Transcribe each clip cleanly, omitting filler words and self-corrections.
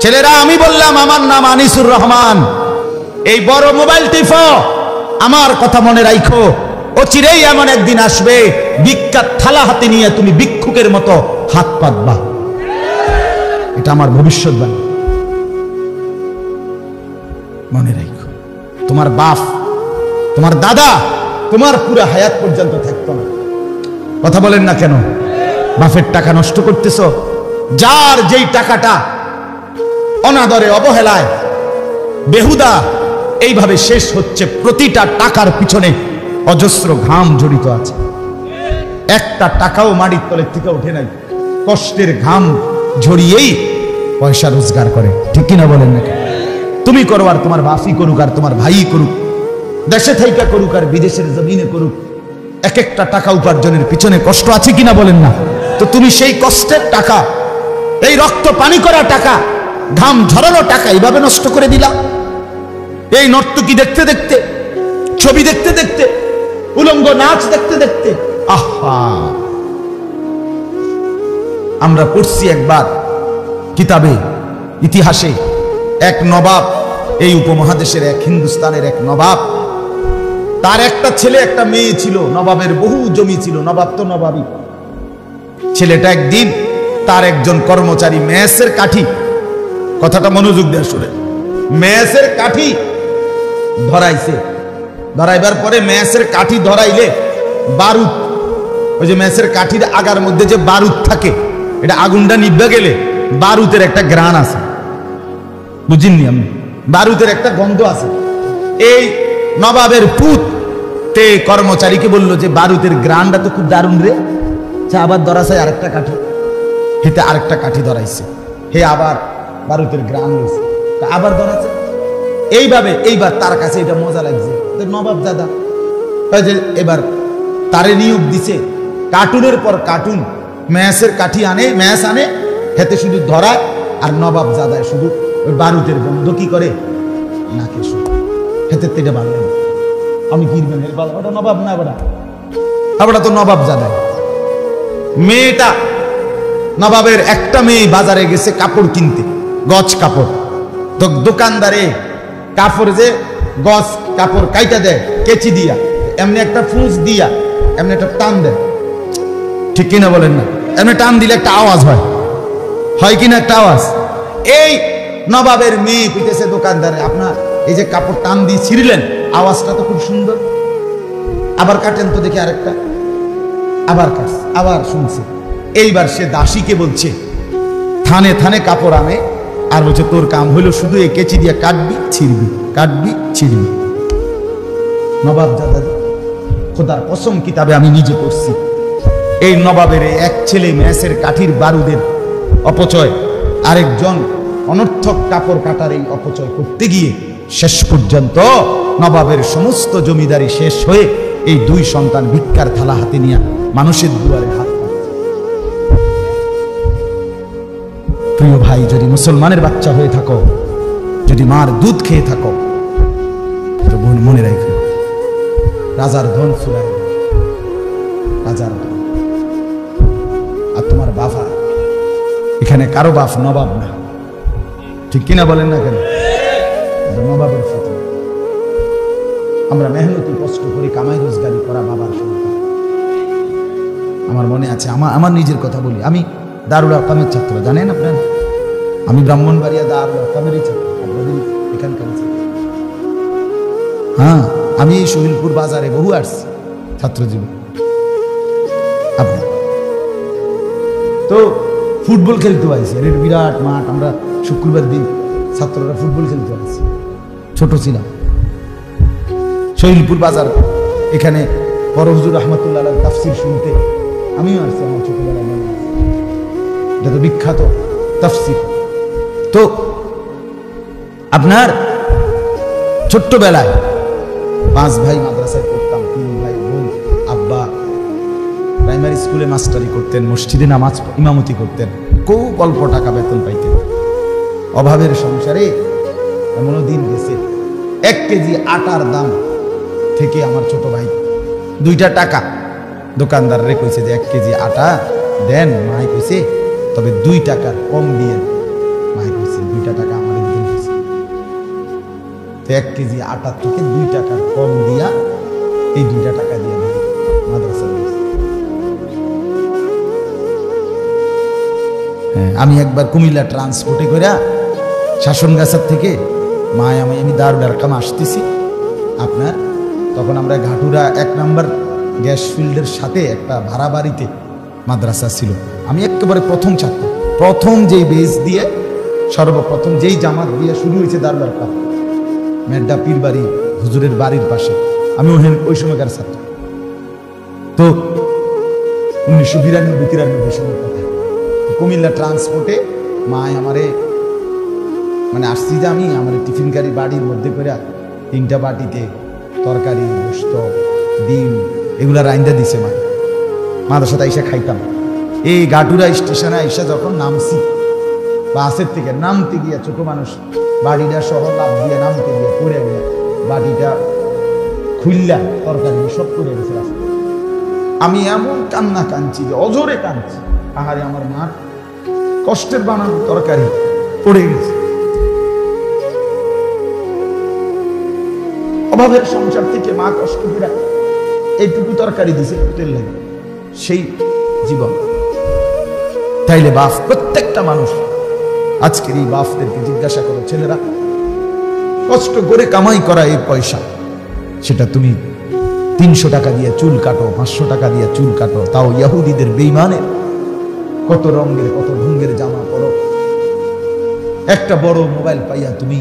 ছেলেরা, আমি বললাম আমার নাম আনিসুর রহমান। এই বড় মোবাইল টিপো, আমার কথা মনে রাখো, অচিরেই এমন একদিন আসবে ভিক্ষার থালা হাতে নিয়ে তুমি ভিক্ষুকের মতো হাত পাতবা। এটা আমার ভবিষ্যৎবাণী, মনে রাখো। তোমার বাপ, তোমার দাদা তোমার পুরো হায়াত পর্যন্ত থাকতো না। কথা বলেন না কেন? বাপের টাকা নষ্ট করতেছ। যার যেই টাকাটা অনাদরে, অবহেলায়, বেহুদা এইভাবে শেষ হচ্ছে, প্রতিটা টাকার পিছনে অজস্র ঘাম জড়িত আছে। একটা টাকাও মাটির তলের থেকে ওঠে নাই, কষ্টের ঘাম ঝরিয়েই পয়সা রোজগার করে। ঠিক কিনা বলেন না? তুমি করো আর তোমার বাপই করুক আর তোমার ভাই করুক, দেশে থাইকা করুক আর বিদেশের জমিনে করুক, এক একটা টাকা উপার্জনের পিছনে কষ্ট আছে কিনা বলেন না? তো তুমি সেই কষ্টের টাকা, এই রক্ত পানি করা টাকা, ঘাম ঝরানো টাকা এইভাবে নষ্ট করে দিলা। এই নর্তকী দেখতে দেখতে, ছবি দেখতে দেখতে, উলঙ্গ নাচ দেখতে দেখতে। আহা, আমরা পড়ছি একবার কিতাবে, ইতিহাসে, এক নবাব, এই উপমহাদেশের এক হিন্দুস্তানের এক নবাব, তার একটা ছেলে একটা মেয়ে ছিল। নবাবের বহু জমি ছিল, নবাব তো নবাবই। ছেলেটা একদিন তার একজন কর্মচারী মেসের কাঠি, কথাটা মনোযোগ দিয়ে শুনে, মেসের কাঠি ধরাইছে। ধরাইবার পরে মেসের কাঠি ধরাইলে বারুদ, ওই যে মেসের কাঠির আগার মধ্যে যে বারুদ থাকে, এটা আগুনটা নিভে গেলে বারুদের একটা গ্রান আছে, বুঝিনি আমি? বারুদের একটা গন্ধ আছে। এই নবাবের পুত তে কর্মচারীকে বললো যে বারুদের গ্রানটা তো খুব দারুণ রে, আবার ধরাছে আরেকটা কাঠি। হেতে আরেকটা কাঠি ধরাইছে, হে আবার বারুদের গ্রান রয়েছে, আবার ধরাছে। এইবার তার কাছে এটা মজা লাগছে। নবাব দাদা এবার তারে নিয়োগ দিছে, কার্টুনের পর কার্টুন ম্যাসের কাঠি আনে, ম্যাস আনে, হেতে শুধু ধরায়, আর নবাব জাদায় শুধু ওই বারুদের গন্ধ কি করে নাকে শুধু, হেতে তেটে বাড়লেন। আমি কিনবেন ওটা নবাব না, ওটা তো নবাব জাদায়। মেয়েটা, নবাবের একটা মেয়ে বাজারে গেছে কাপড় কিনতে, গজ কাপড়। তো দোকানদারে কাপড় যে গজ কাপড় কাইটা দেয় কেচি দিয়া, এমনি একটা ফুঁস দিয়া এমনি একটা টান দেয়, ঠিক কিনা বলেন না? এমনি টান দিলে একটা আওয়াজ হয় কিনা একটা আওয়াজ। এই নবাবের মেয়ে কইতেছে দোকানদারে, আপনার এই যে কাপড় টান দিয়ে ছিঁড়লেন, আওয়াজটা তো খুব সুন্দর, আবার কাটেন তো দেখি আরেকটা। আবার কাটছে, আবার শুনছে। এইবার সে দাসীকে বলছে, থানে থানে কাপড় আনে, আর বলছে তোর কাম হইল শুধু এই কেচি দিয়ে কাটবি ছিড়বি, কাটবি ছিড়বি। নবাব দাদা, খোদার কসম কিতাবে আমি নিজে পড়ছি, এই নবাবের এক ছেলে ম্যাসের কাঠির বারুদের অপচয়, আরেকজন অনর্থক কাপড় কাটার এই অপচয় করতে গিয়ে শেষ পর্যন্ত নবাবের সমস্ত জমিদারি শেষ হয়ে এই দুই সন্তান ভিক্ষার থালা হাতে নিয়ে মানুষের দুয়ারে হাত। প্রিয় ভাই, যদি মুসলমানের বাচ্চা হয়ে থাকো, যদি মার দুধ খেয়ে থাকো, তো মনে রাখো রাজার ধন ফুরায়, রাজার ধন। আর তোমার বাবা এখানে কারো বাপ নবাব না, ঠিক কিনা বলেন না কেন? নবাবের ফটো। আমরা মেহনতি কষ্ট করি, কামাই রোজগারি করা বাবার সন্তান। আমার মনে আছে, আমার নিজের কথা বলি, আমি দারুল আরকামের ছাত্র, জানেন আপনারা? আমি ব্রাহ্মণবাড়িয়া দারুল আরকামেরই ছাত্র, আপনাদের এখানকার ছাত্র। হ্যাঁ, আমি এই শহীদপুর বাজারে বহু আসছি ছাত্র জীবন। আপনার তো ফুটবল খেলতে পারছি, এর বিরাট মাঠ, আমরা শুক্রবার দিন ছাত্ররা ফুটবল খেলতে পারছি। ছোট ছিলাম, শহীদপুর বাজার, এখানে বড় হুজুর রহমতুল্লাহ তাফসির শুনতে আমিও আসছি, আমার ছোটবেলায় মনে আছে। এটা তো বিখ্যাত তাফসির। তো আপনার ছোট্টবেলায় 5 ভাই মাদ্রাসায় পড়তাম, 3 ভাই বোন। আব্বা প্রাইমারি স্কুলে মাস্টারি করতেন, মসজিদে নামাজ ইমামতি করতেন, খুব অল্প টাকা বেতন পাইতেন। অভাবের সংসারে এমনও দিন গেছে, 1 কেজি আটার দাম থেকে আমার ছোট ভাই 2টা টাকা দোকানদাররে কইছে যে 1 কেজি আটা দেন। মাই কইছে তবে 2 টাকার কম দিয়ে, মাই কইছে 2টা তো 1 কেজি আটা থেকে 2 টাকা কম দিয়া এই 2 টাকা দিয়ে মাদ্রাসা। হ্যাঁ, আমি একবার কুমিল্লা ট্রান্সপোর্টে করে শাসনগাছার থেকে আমি দারুল আরকাম আসতেছি আপনার, তখন আমরা ঘাটুরা 1 নম্বর গ্যাস ফিল্ডের সাথে একটা ভাড়া বাড়িতে মাদ্রাসা ছিল। আমি একেবারে প্রথম ছাত্র, প্রথম যেই বেস দিয়ে সর্বপ্রথম যেই জামাত দিয়ে শুরু হয়েছে দারুল আরকাম, মেড্ডা পীর বাড়ি হুজুরের বাড়ির পাশে, আমি ওই সময়কার ছাত্র। তো 1992-93 সালের কথা, কুমিল্লা ট্রান্সপোর্টে আমারে মানে আসছি যে আমি আমার টিফিন গাড়ি বাড়ির মধ্যে করে 3টা বাটিতে তরকারি, গোশত, ডিম এগুলা রাইন্দা দিছে মাদ্রাসাতে আইসা খাইতাম। এই গাটুরা স্টেশনে আইসা যখন নামছি, বাসের থেকে নামতে গিয়া ছোট মানুষ বাড়িটা সহ লাভ দিয়ে নামতে গিয়ে পড়ে গিয়া বাটিটা খুললা তরকারি সব করে গেছে রাস্তায়। আমি এমন কান্না কাঁদছি যে অজরে কাঁদছি, আহারে আমার মা কষ্টের বানানো তরকারি পড়ে গেছে। অভাবের সংসার থেকে মা কষ্ট করে এইটুকু তরকারি দিছে পেটের লাগে, সেই জীবন। তাইলে বাপ, প্রত্যেকটা মানুষ আজকের এই বাপদেরকে জিজ্ঞাসা করো, ছেলেরা কষ্ট করে কামাই করা এই পয়সা, সেটা তুমি 300 টাকা দিয়ে চুল কাটো, 500 টাকা দিয়ে চুল কাটো, তাও ইহুদিদের বেঈমানের কত রঙের কত ঢঙ্গের জামা পরো। একটা বড় মোবাইল পাইয়া তুমি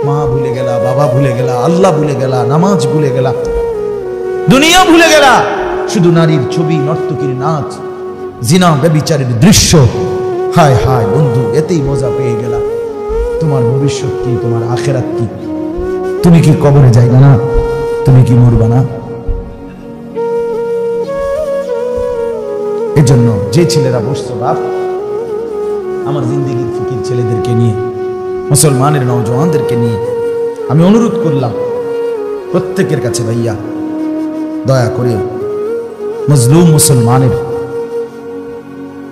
মা ভুলে গেলা, বাবা ভুলে গেলা, আল্লাহ ভুলে গেলা, নামাজ ভুলে গেলা, দুনিয়া ভুলে গেলা, শুধু নারীর ছবি, নর্তকীর নাচ, জিনা ব্যভিচারের দৃশ্য। হায় হায় বন্ধু, এতেই মজা পেয়ে গেলা। তোমার ভবিষ্যৎ কি? তোমার আখেরাত কি? তুমি কি কবরে যাইবা না? তুমি কি মরবা না? এজন্য যে ছেলেরা বসছো বাপ, আমার জিন্দেগির ফিকির ছেলেদেরকে নিয়ে, মুসলমানের নওজওয়ানদেরকে নিয়ে আমি অনুরোধ করলাম প্রত্যেকের কাছে, ভাইয়া দয়া করে মজলুম মুসলমানের,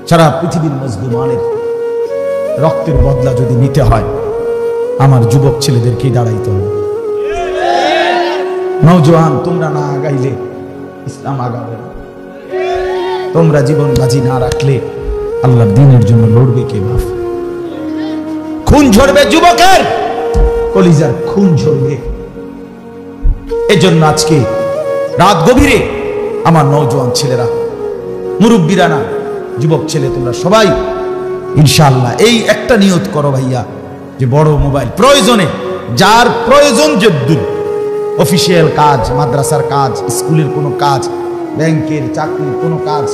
সারা পৃথিবীর মজলুমানের রক্তের বদলা যদি নিতে হয়, আমার যুবক ছেলেদেরকেই দাঁড়াইতে হবে। নওজওয়ান, তোমরা না আগাইলে ইসলাম আগাবে না। তোমরা জীবন বাজি না রাখলে আল্লাহর দ্বীনের জন্য লড়বে কে বাপ? খুন ঝরবে যুবকের, কলিজার খুন ঝরবে। এজন্য আজকে রাত গভীরে আমার নওজওয়ান ছেলেরা, মুরব্বীরা না, যুবক ছেলে, তোমরা সবাই ইনশাআল্লাহ এই একটা নিয়ত করো ভাইয়া, যে বড় মোবাইল প্রয়োজনে, যার প্রয়োজন যদ্দুর, অফিসিয়াল কাজ, মাদ্রাসার কাজ, স্কুলের কোনো কাজ, ব্যাংকের চাকরির কোনো কাজ,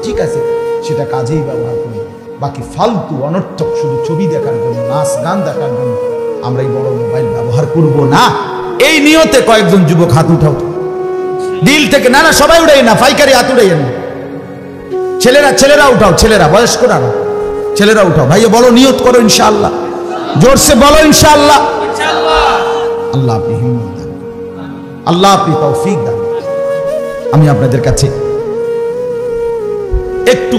ঠিক আছে, সেটা কাজেই ব্যবহার করি। বাকি ফালতু অনর্থক শুধু ছবি দেখার জন্য, নাচ গান দেখার জন্য আমরা এই বড় মোবাইল ব্যবহার করব না। এই নিয়তে কয়েকজন যুবক হাত উঠাও দিল থেকে। না না, সবাই উঠাই না, পাইকারি হাত উঠাইয়েন না। ছেলেরা উঠাও, ছেলেরা, বয়স্করা না, ছেলেরা উঠাও। ভাইয়া বলো, নিয়ত করো ইনশাআল্লাহ, জোরসে বলো ইনশাআল্লাহ। আল্লাহ আপনি হিম্মত দান, আল্লাহ আপনি তৌফিক দান। আমি আপনাদের কাছে একটু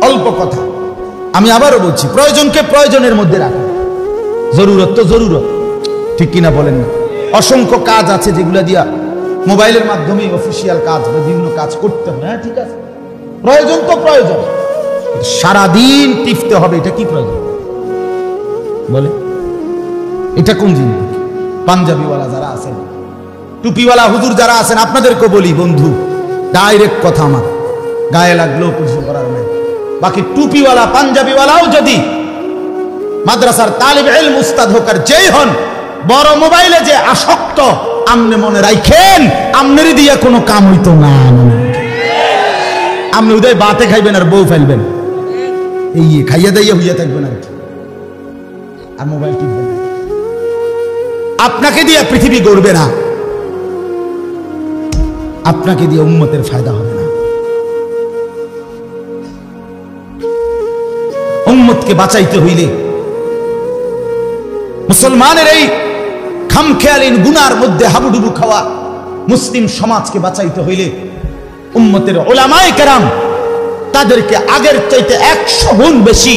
অল্প কথা, আমি আবারও বলছি, প্রয়োজনকে প্রয়োজনের মধ্যে রাখা, জরুরত তো জরুরত, ঠিক কিনা বলেন না? অসংখ্য কাজ আছে যেগুলা দিয়া মোবাইলের মাধ্যমে অফিসিয়াল কাজ, বিভিন্ন কাজ করতে হবে। হ্যাঁ ঠিক আছে, প্রয়োজন তো প্রয়োজন, সারাদিন টিপতে হবে, এটা কি প্রয়োজন বলে? এটা কোন জিনিস? পাঞ্জাবিওয়ালা যারা আছেন, টুপিওয়ালা হুজুর যারা আছেন, আপনাদেরকে বলি বন্ধু, ডাইরেক্ট কথা, আমার গায়ে লাগলেও কিছু করার নেই। বাকি টুপিওয়ালা পাঞ্জাবিওয়ালাও যদি মাদ্রাসার তালিব ইলম উস্তাদ হোক আর যেই হন, বড় মোবাইলে যে আসক্ত, আমনে মনে রাখেন, আমনেরই দিয়া কোনো কাম হইতো না। আপনি উদয় বাতে খাইবেন আর বউ ফেলবেন, এই খাইয়া দাইয়া হইয়া থাকবেন আর কি, আর মোবাইল টিপবেন। আপনাকে দিয়ে পৃথিবী গড়বে না, আপনাকে দিয়ে উম্মতের ফায়দা হবে না। উম্মতকে বাঁচাইতে হইলে, মুসলমানের এই খামখেয়ালিন গুনার মধ্যে হাবুডুবু খাওয়া মুসলিম সমাজকে বাঁচাইতে হইলে উম্মতের উলামায়ে কেরাম তাদেরকে আগের চাইতে 100 গুণ বেশি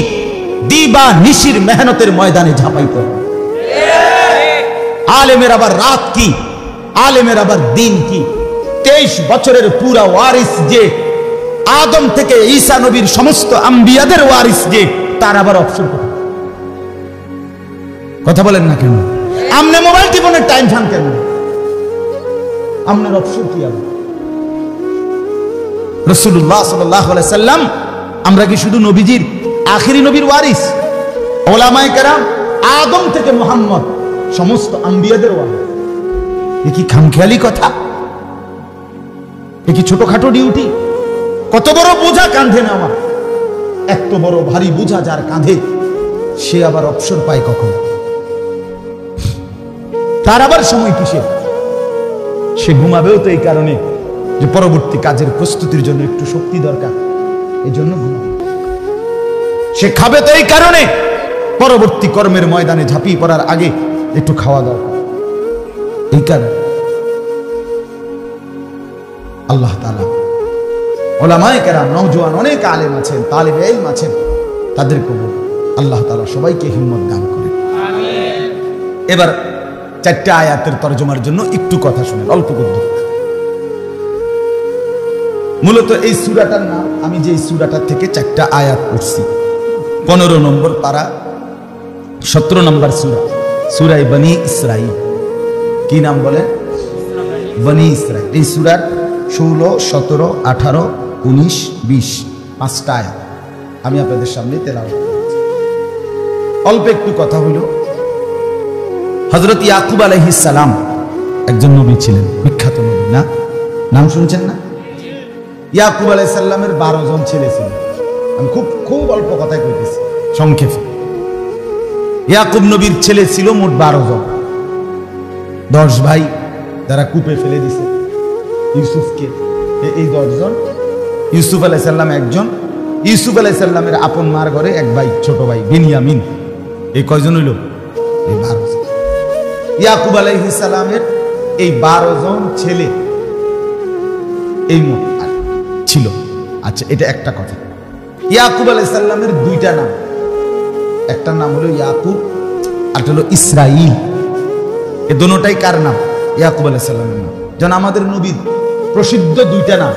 দিবা নিশির মেহনতের ময়দানে ঝাঁপাইতে হবে। আলেমের আবার রাত কি, আলেমের আবার দিন কি। 23 বছরের পুরা ওয়ারিস যে, আদম থেকে ঈসা নবীর সমস্ত আম্বিয়াদের ওয়ারিস যে, তার আবার অবসর কোথায়? কথা বলেন না কেন? আমনে মোবাইল টিপনের টাইম ফান কেন? আমনের অবসর কি? আবার রাসূলুল্লাহ সাল্লাল্লাহু আলাইহি সাল্লাম, আমরা কি শুধু নবীজির আখিরি নবীর ওয়ারিস? ওলামায়ে কেরাম আদম থেকে মুহাম্মদ সমস্ত আম্বিয়াদের ওয়ারিস। এ কি খামখেয়ালি কথা? এ কি ছোটখাটো ডিউটি? কত বড় বোঝা কাঁধে নেওয়া, এত বড় ভারী বোঝা যার কাঁধে, সে আবার অবসর পায় কখন? তার আবার সময় কিসে? সে ঘুমাবেও তো এই কারণে যে পরবর্তী কাজের প্রস্তুতির জন্য একটু শক্তি দরকার, এই জন্য ঘুমাবে। সে খাবে তো এই কারণে পরবর্তী কর্মের ময়দানে ঝাঁপিয়ে পড়ার আগে একটু খাওয়া দরকার, এই কারণে। আল্লাহ তাআলা উলামায়ে কেরাম, নওজোয়ান অনেক আলেম আছেন, তালিবে ইলম আছেন, তাদেরকে আল্লাহ তাআলা সবাইকে হিম্মত দান করেন। আমিন। এবার 4টা আয়াতের তরজমার জন্য একটু কথা শুনেন, অল্প করে। মূলত এই সূরাটার নাম, আমি যে এই সূরাটা থেকে 4টা আয়াত পড়ছি, 15 নম্বর পারা, 17 নম্বর সূরা, সূরা বনী ইসরাঈল। কি নাম বলে? বনী ইসরাঈল। এই সূরার 16, 17, 18, 19, 20 5টা আয়াত আমি আপনাদের সামনে তেলাওয়াত করছি। অল্প একটু কথা হলো, হযরত ইয়াকুব আলাইহিস সালাম একজন নবী ছিলেন, বিখ্যাত নবী না? নাম শুনছেন না? ইয়াকুব আলাইহিস সালামের 12 জন ছেলে ছিল। আমি খুব অল্প কথাই কইতেছি, সংক্ষেপে। ইয়াকুব নবীর ছেলে ছিল মোট 12 জন। 10 ভাই যারা কূপে ফেলে দিছে ইউসুফকে, এই 10 জন। ইউসুফ আলাইহিস সালাম একজন। ইউসুফ আলাইহিস সালামের আপন মার ঘরে এক ভাই, ছোট ভাই বিনিয়ামিন। এই কয়জন হইল? এই 12 জন। ইয়াকুব আলাইহিস সালামের এই 12 জন ছেলে এই মোট ছিল। আচ্ছা, এটা একটা কথা। ইয়াকুব আলাইহিস সালামের 2টা নাম, একটা নাম হলো ইয়াকুব, আর হলো ইসরাইল। এই দুটোটাই কার নাম? ইয়াকুব আলাইহিস সালামের নাম। যেন আমাদের নবীর প্রসিদ্ধ 2টা নাম,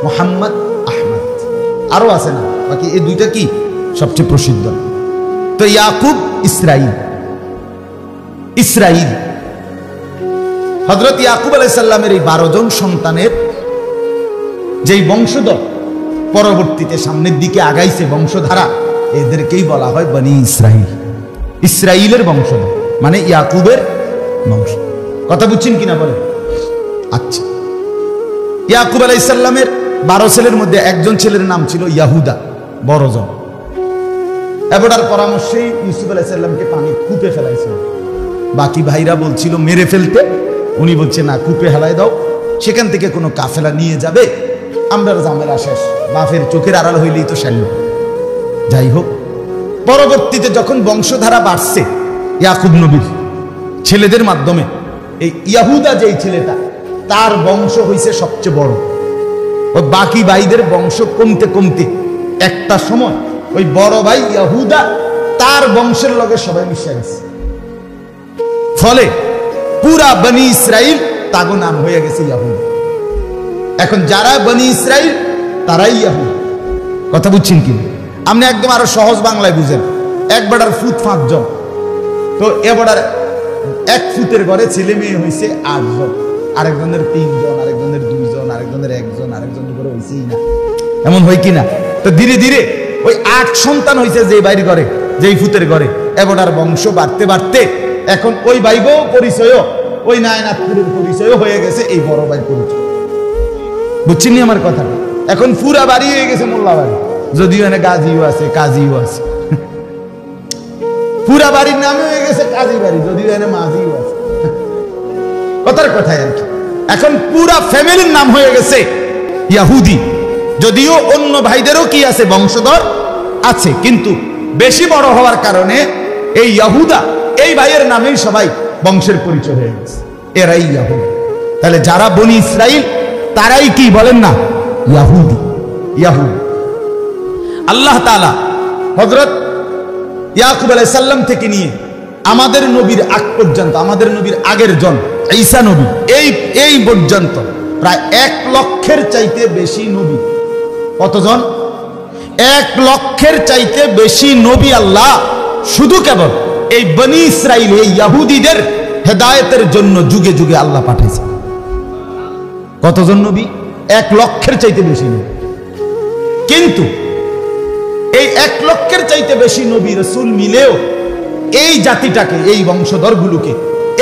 মুহাম্মদ, আহমদ, আরো আছে না, বাকি এই 2টা কি সবচেয়ে প্রসিদ্ধ। তো ইয়াকুব, ইসরাইল। ইসরাইল হযরত ইয়াকুব আলাইহিস সালামের এই 12 জন সন্তানের যেই বংশধর পরবর্তীতে সামনের দিকে আগাইছে বংশধারা, এদেরকেই বলা হয় বনী ইসরাইল। ইসরাইলের বংশধর মানে ইয়াকুবের বংশ। কথা বুঝছেন কিনা বলেন? আচ্ছা, ইয়াকুব আলাইহিস সালামের 12 ছেলের মধ্যে একজন ছেলের নাম ছিল ইয়াহুদা, বড় জন। এবারটার পরামর্শেই ইউসুফ আলাইহিস সালামকে পানি কূপে ফেলাইছিল। বাকি ভাইরা বলছিল মেরে ফেলতে, উনি বলছে না, কূপে হেলায় দাও, সেখান থেকে কোনো কাফেলা নিয়ে যাবে, আমরা ঝামেলা শেষ, বাপের চোখের আড়াল হইলেই তো শাল্য। যাই হোক, পরবর্তীতে যখন বংশধারা বাড়ছে ইয়াকুব নবীর ছেলেদের মাধ্যমে, এই ইয়াহুদা যেই ছেলেটা, তার বংশ হইছে সবচেয়ে বড়। ওই বাকি ভাইদের বংশ কমতে কমতে একটা সময় ওই বড় ভাই ইয়াহুদা তার বংশের লগে সবাই মিশে গেছে। ফলে পুরা বনী ইসরাইল তাগো নাম হয়ে গেছে ইয়াহুদা। এখন যারা বনী ইসরাইল তারাই ইয়াহুদা। কথা বুঝছেন কি? আপনি একদম আরো সহজ বাংলায় বুঝেন। এক বেটার ফুট 5 জন, তো এ বেটার 1 ফুটের ঘরে ছেলে মেয়ে হয়েছে 8 জন, আরেকজনের 3 জন, আরেকজনের 2 জন, আরেকজনের 1 জন, আরেকজনের ঘরে হয়েছেই না। এমন হয় কিনা? তো ধীরে ধীরে ওই 8 সন্তান হয়েছে যে বাইরে ঘরে, যেই ফুটের ঘরে, এ বেটার বংশ বাড়তে বাড়তে এখন ওই ভাইগো পরিচয়, ওই নায়নাথপুরের পরিচয় হয়ে গেছে এই বড় ভাই পরিচয়। বুঝছেন আমার কথা? এখন পুরা বাড়ি হয়ে গেছে মোল্লা বাড়ি, যদিও এনে গাজীও আছে, কাজীও আছে। পুরা বাড়ির নামে হয়ে গেছে কাজী বাড়ি, যদিও এনে মাঝিও আছে। কথার কথাই আর কি। এখন পুরা ফ্যামিলির নাম হয়ে গেছে ইয়াহুদি, যদিও অন্য ভাইদেরও কি আছে, বংশধর আছে, কিন্তু বেশি বড় হওয়ার কারণে এই ইয়াহুদা এই ভাইয়ের নামেই সবাই বংশের পরিচয় হয়ে গেছে, এরাই ইয়াহুদি। তাহলে যারা বনী ইসরাইল তারাই কি বলেন না? ইয়াহুদি। ইয়াহুদি। আল্লাহ তাআলা হযরত ইয়াকুব আলাইহিস সালাম থেকে নিয়ে আমাদের নবীর আগ পর্যন্ত, আমাদের নবীর আগের জন ঈসা নবী, এই পর্যন্ত প্রায় 1 লক্ষের চাইতে বেশি নবী। কতজন? 1 লক্ষের চাইতে বেশি নবী আল্লাহ শুধু কেবল এই বনি ইসরাইল, এই ইহুদিদের হেদায়েতের জন্য যুগে যুগে আল্লাহ পাঠিয়েছে। কতজন নবী? 1 লক্ষের চাইতে বেশি নবী। কিন্তু এই 1 লক্ষের চাইতে বেশি নবী রাসূল মিলেও এই জাতিটাকে, এই বংশধরগুলোকে,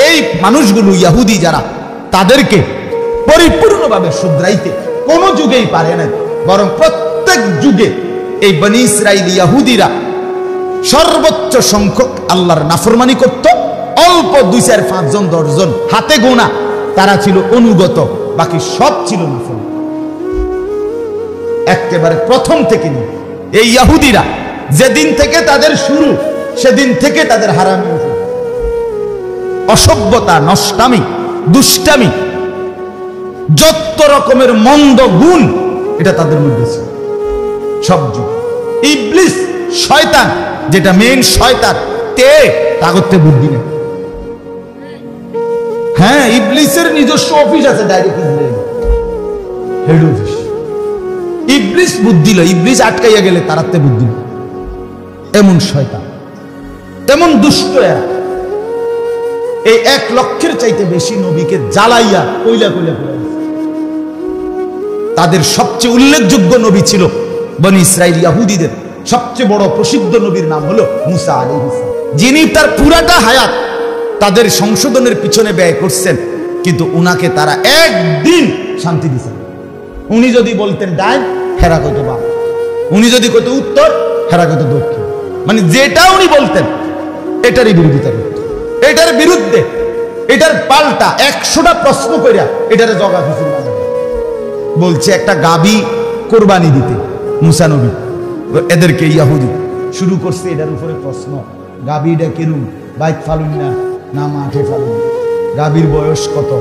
এই মানুষগুলো ইহুদি যারা, তাদেরকে পরিপূর্ণভাবে শুধরাইতে কোন যুগেই পারে না। বরং প্রত্যেক যুগে এই বনি ইসরাইল ইহুদিরা সর্বোচ্চ সংখ্যক আল্লাহর নাফরমানি করত। অল্প 2, 4, 5 জন 10 জন হাতে গোনা তারা ছিল অনুগত, বাকি সব ছিল নাফরমান। একেবারে প্রথম থেকে নিয়ে এই ইহুদিরা যেদিন থেকে তাদের শুরু, সেদিন থেকে তাদের হারামি, অসভ্যতা, নষ্টামি, দুষ্টামি, যত রকমের মন্দ গুণ এটা তাদের মধ্যে ছিল সব যুগ। ইবলিস, শয়তান, যেটা মেইন শয়তান, তাগতে বুদ্ধি নেই। হ্যাঁ, ইবলিসের নিজস্ব অফিস আছে, ডাইরেক্ট হেড অফিস। ইবলিস বুদ্ধি লয়, ইবলিস আটকাইয়া গেলে তারাতে বুদ্ধি নেই। এমন শয়তান, এমন দুষ্ট এরা। এই 1 লক্ষের চাইতে বেশি নবীকে জ্বালাইয়া কইলা কইলা কইলা। তাদের সবচেয়ে উল্লেখযোগ্য নবী ছিল বনি ইসরাইল ইহুদিদের সবচেয়ে বড় প্রসিদ্ধ নবীর নাম হলো মুসা আলাইহিস সালাম, যিনি তার পুরাটা হায়াত তাদের সংশোধনের পিছনে ব্যয় করছেন। কিন্তু উনাকে তারা একদিন শান্তি দিচ্ছেন। উনি যদি বলতেন ডাইন, হেরা কইতো বাম। উনি যদি কইতো উত্তর, হেরা কইতো দক্ষিণ। মানে যেটা উনি বলতেন এটারই বিরোধিতা করত, এটার বিরুদ্ধে, এটার পাল্টা 100টা প্রশ্ন কইরা এটারে জগা কিছু বলছে। একটা গাবি কোরবানি দিতে মুসা নবী এদেরকে ইহুদি শুরু করছে এটার উপরে প্রশ্ন, গাবিটা কিরুম, বাইক ফালুন না মাঠে ফালুন, গাবির বয়স কত,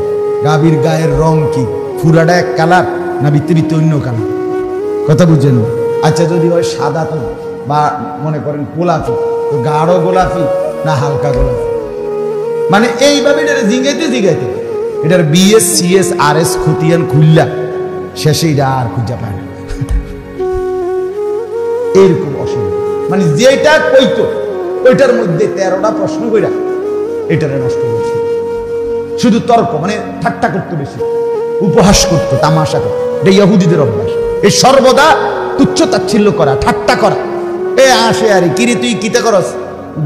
গাবির গায়ের রং কি, ফুরাটা এক কালার না ভিত্তি ভিত্তি অন্য কালার, কথা বুঝছেন? আচ্ছা, যদি হয় সাদা তো, বা মনে করেন গোলাপি, তো গাঢ় গোলাপি না হালকা গোলাপি। মানে এইভাবে এটা জিগাইতে জিগাইতে এটার BS CS RS খতিয়ান খুললা শেষে এটা আর খুঁজা পায় না। এরকম অসুবিধা, মানে যেটা কইতো ওইটার মধ্যে 13টা প্রশ্ন কইরা এটারে নষ্ট করছে। শুধু তর্ক, মানে ঠাট্টা করতো বেশি, উপহাস করতো, তামাশা করতো। এটা ইহুদিদের অভ্যাস, এই সর্বদা তুচ্ছ তাচ্ছিল্য করা, ঠাট্টা করা। এ আসে আরে কিরে তুই কিতা করস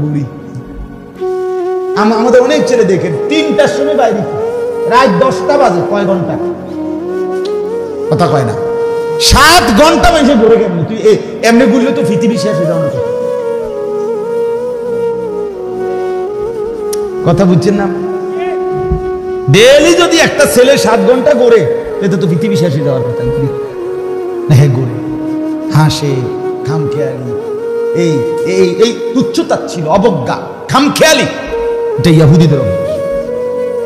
বুড়ি। আমাদের অনেক ছেলে দেখেন 3টার সময় বাইরে, রাত 10টা বাজে, কয় ঘন্টা কথা কয় না, 7 ঘন্টা মেঝে ঘুরে গেল। তুই এমনি ঘুরলে তো পৃথিবী শেষ হয়ে যাওয়ার কথা বুঝছেন না? ডেইলি যদি একটা ছেলে 7 ঘন্টা ঘুরে, এতে তো পৃথিবী শেষ হয়ে যাওয়ার কথা না। হ্যাঁ, ঘুরে, হাসে, খামখেয়ালি, এই তুচ্ছতা ছিল, অবজ্ঞা, খামখেয়ালি, এটা ইহুদিদের অভ্যাস।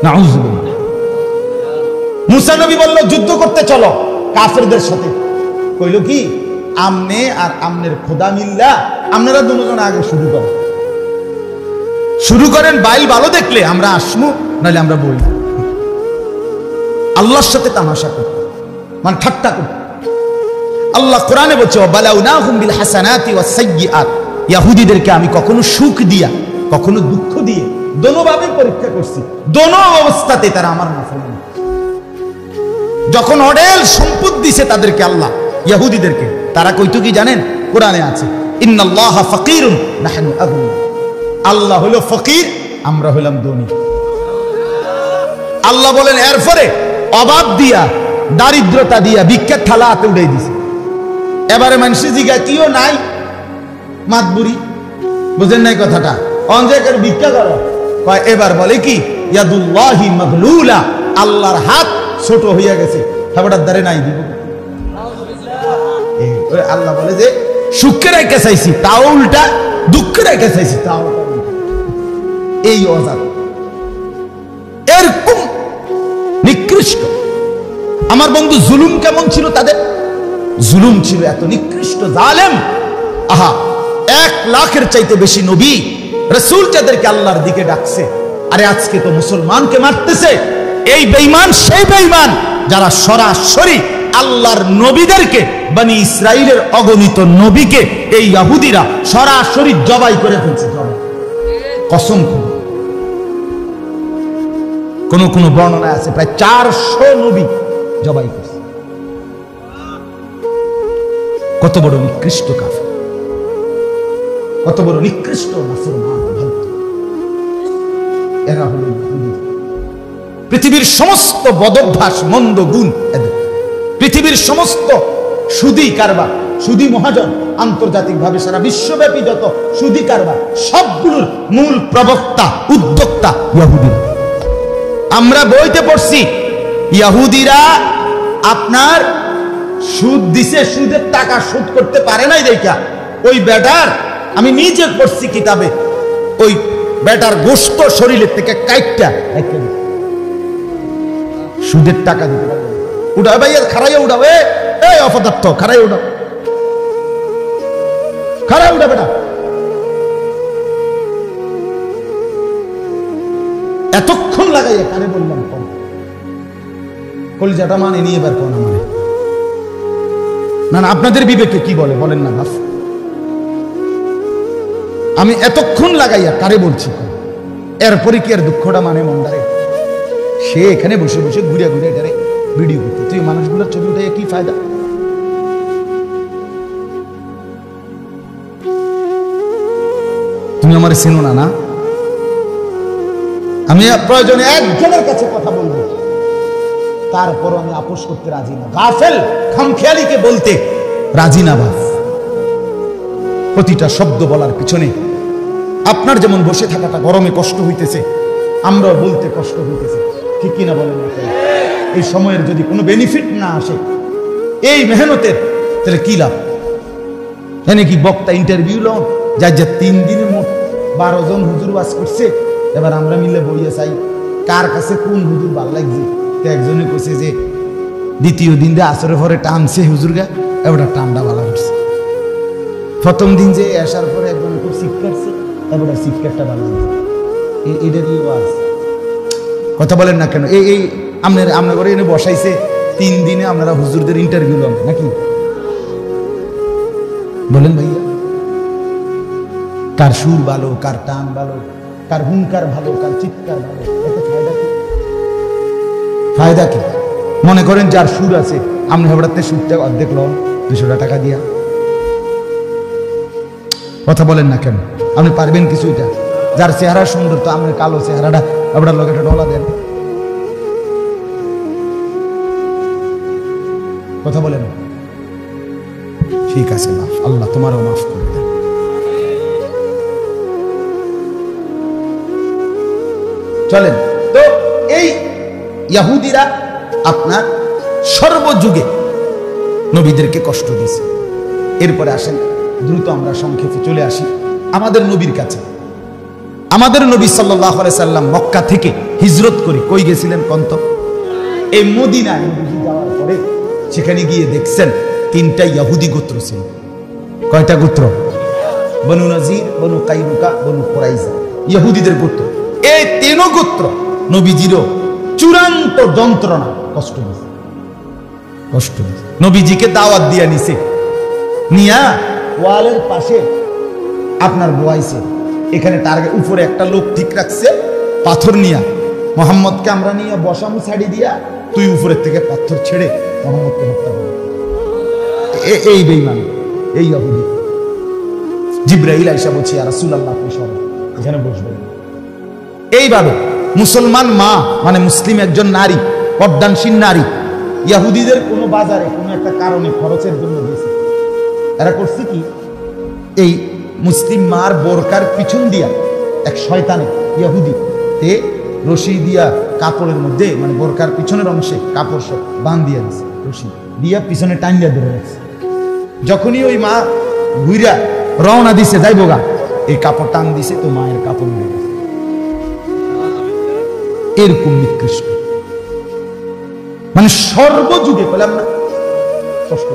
নাউযুবিল্লাহ। মুসা নবী বলল যুদ্ধ করতে চলো কাফেরদের সাথে। কইল কি, আমনে আর আমনের খোদা মিল্লা, আপনারা দুজন আগে শুরু করেন, বাইল ভালো দেখলে আমরা আসমু, নাহলে আমরা বই। আল্লাহর সাথে তামাশা করত, মানে ঠাট্টা করত। আল্লাহ কোরআনে বলছে ওয়াবালাউনাহুম বিল হাসানাতি ওয়াস সাইয়্যাত, ইহুদিদেরকে আমি কখনো সুখ দিয়া কখনো দুঃখ দিয়ে দোনোভাবে পরীক্ষা করছি, দোনো অবস্থাতে তারা আমার নাফরমানি। যখন অঢেল সম্পদ দিছে তাদেরকে আল্লাহ ইহুদিদেরকে, তারা কইতো কি জানেন? কোরআনে আছে ইন্নাল্লাহা ফাকিরুন নাহনু আগনিয়া, আল্লাহ হলো ফকির, আমরা হলাম ধনী। আল্লাহ বলেন এরপরে অভাব দিয়া, দারিদ্রতা দিয়া ভিক্ষার থালা হাতে উঠাই দিছে। এবারে মানুষ জিগা কিও নাই, মাতবুরি, বুঝেন নাই কথাটা? অঞ্জেকের ভিক্ষা করো, কয় এবার বলে কি ইয়াদুল্লাহি মাগলুলা, আল্লাহর হাত ছোট হইয়া গেছে, হাবড়ার দ্বারে নাই দিব। আল্লাহ বলে যে সুখে রেখে চাইছি, তাও উল্টা, দুঃখে রেখে চাইছি, তাও এই অজাত। এরকম নিকৃষ্ট। আমার বন্ধু জুলুম কেমন ছিল তাদের? জুলুম ছিল এত নিকৃষ্ট, জালেম। আহা, 1 লাখের চাইতে বেশি নবী রাসূল যাদেরকে আল্লাহর দিকে ডাকছে, আরে আজকে তো মুসলমানকে মারতেছে। এই বেঈমান সেই বেঈমান যারা সরাসরি আল্লাহর নবীদেরকে, বনি ইসরাইলের অগণিত নবীকে এই ইহুদিরা সরাসরি জবাই করে ফেলছে। কসম করে কোন কোন বর্ণনায় আছে প্রায় 400 নবী জবাই করছে। কত বড় নিকৃষ্ট কাফের, কত বড় নিকৃষ্ট মুসলমান। এরা হলো ইহুদি। পৃথিবীর সমস্ত বদভ্যাস, মন্দ গুণ এদের। পৃথিবীর সমস্ত সুদী কারবার, সুদী মহাজন, আন্তর্জাতিকভাবে সারা বিশ্বব্যাপী যত সুদী কারবার, সবগুলোর মূল প্রবক্তা, উদ্যোক্তা ইহুদিরা। আমরা বইতে পড়ছি ইহুদিরা আপনার সুদ দিছে, সুদের টাকা শোধ করতে পারে নাই দেখা ওই বেটার, আমি নিজে পড়ছি কিতাবে, ওই বেটার গোশত শরীরের থেকে কাইটটা সুদের টাকা দিতে পারে। উঠাও ভাইয়া, খারাইয়া উঠাও, এই অপদার্থ খারাই উঠাও, খারাই উঠা বেটা। এতক্ষণ লাগাইয়া কানে বললাম কম, কলিজাটা মানে নিয়ে এবার কোন মানে না না, আপনাদের বিবেকে কি বলে বলেন না বাপ। আমি এতক্ষণ লাগাইয়া কারে বলছি, এরপরে কি আর দুঃখটা মানে মন্দারে? সে এখানে বসে বসে ঘুরে ঘুরে এটারে ভিডিও করতে, তুই মানুষগুলোর ছবি উঠে কি ফায়দা? তুমি আমার চেনো না, না? আমি প্রয়োজনে একজনের কাছে কথা বলবো, তারপর আমি আপোষ করতে রাজি না। গাফেল খামখেয়ালিকে বলতে রাজি না বাপ। প্রতিটা শব্দ বলার পিছনে আপনার যেমন বসে থাকাটা গরমে কষ্ট হইতেছে, আমরাও বলতে কষ্ট হইতেছে, ঠিক কিনা বলেন? এই সময়ের যদি কোনো বেনিফিট না আসে এই মেহনতের, তাহলে কি লাভ? এনে কি বক্তা ইন্টারভিউ লন, যার যা 3 দিনে মোট 12 জন হুজুর ওয়াজ করছে, এবার আমরা মিলে বইয়ে চাই কার কাছে কোন হুজুর ভালো লাগছে। একজনে কইছে যে দ্বিতীয় দিন যে আসরের পরে টানছে হুজুর গা, এবার টানটা ভালো করছে। প্রথম দিন যে আসার পরে একজন খুব শিখ কাটছে, এবার শিখ কাটটা ভালো লাগছে। এটা দিয়ে ওয়াজ কথা বলেন না কেন? এই আপনার ঘরে এনে বসাইছে 3 দিনে আপনারা হুজুরদের ইন্টারভিউ লন নাকি? বলেন ভাইয়া, কার সুর ভালো, কার টান ভালো, কার হুঙ্কার ভালো, কার চিৎকার ভালো, এতে ফায়দা কি? ফায়দা কি? মনে করেন যার সুর আছে, আপনি হেবড়াতে সুরটা অর্ধেক লন 200 টাকা দিয়া। কথা বলেন না কেন? আপনি পারবেন কিছু? এটা যার চেহারা সুন্দর, তো আপনার কালো চেহারাটা আপনার লোক একটা ডলা দেন। কথা বলেন। ঠিক আছে, মাফ, আল্লাহ তোমারও মাফ করে দেন। চলেন তো, এই ইহুদিরা আপনার সর্বযুগে নবীদেরকে কষ্ট দিয়েছে। এরপরে আসেন দ্রুত আমরা সংক্ষেপে চলে আসি আমাদের নবীর কাছে। আমাদের নবী সাল্লাল্লাহু আলাইহি সাল্লাম মক্কা থেকে হিজরত করে কই গেছিলেন কন্ত? এই মদিনায় নবী যাওয়ার পরে সেখানে গিয়ে দেখছেন 3টা ইহুদি গোত্র ছিল। কয়টা গোত্র? বনু নজির, বনু কাইনুকা, বনু কুরাইজা, ইহুদিদের গোত্র। এই 3 গোত্র নবীজিরও চূড়ান্ত যন্ত্রণা, কষ্ট দিয়েছে, কষ্ট দিয়েছে। নবীজিকে দাওয়াত দিয়া নিছে, নিয়া ওয়ালের পাশে আপনার বয়াইছে। এখানে টার্গেট উপরে একটা লোক ঠিক রাখছে পাথর নিয়া, মোহাম্মদকে আমরা নিয়ে বসামু ছাড়ি দিয়া, তুই উপরের থেকে পাথর ছেড়ে মোহাম্মদকে হত্যা করবি। এই বেঈমান, এই ইহুদি। জিবরাইল আয়েশা বলছি, ইয়া রাসূলুল্লাহ আপনি সরেন, এখানে বসবেন। এইভাবে মুসলমান মা মানে মুসলিম একজন নারী, পর্দানশীল নারী, ইহুদিদের কোনো বাজারে কোনো একটা কারণে খরচের জন্য গেছে। এরা করছে কি, এই মুসলিম মার বোরকার পিছন দিয়া এক শয়তানে ইহুদি তে রশি দিয়া কাপড়ের মধ্যে, মানে বোরকার পিছনের অংশে কাপড় সব বাঁধ দিয়া দিছে, রশি দিয়া পিছনে টান দিয়া ধরে রাখছে। যখনই ওই মা ঘুইরা রওনা দিছে যাইব গা, এই কাপড় টান দিছে, তো মায়ের কাপড় উড়ে গেছে। এরকম নিকৃষ্ট, মানে সর্বযুগে পেলাম না কষ্ট।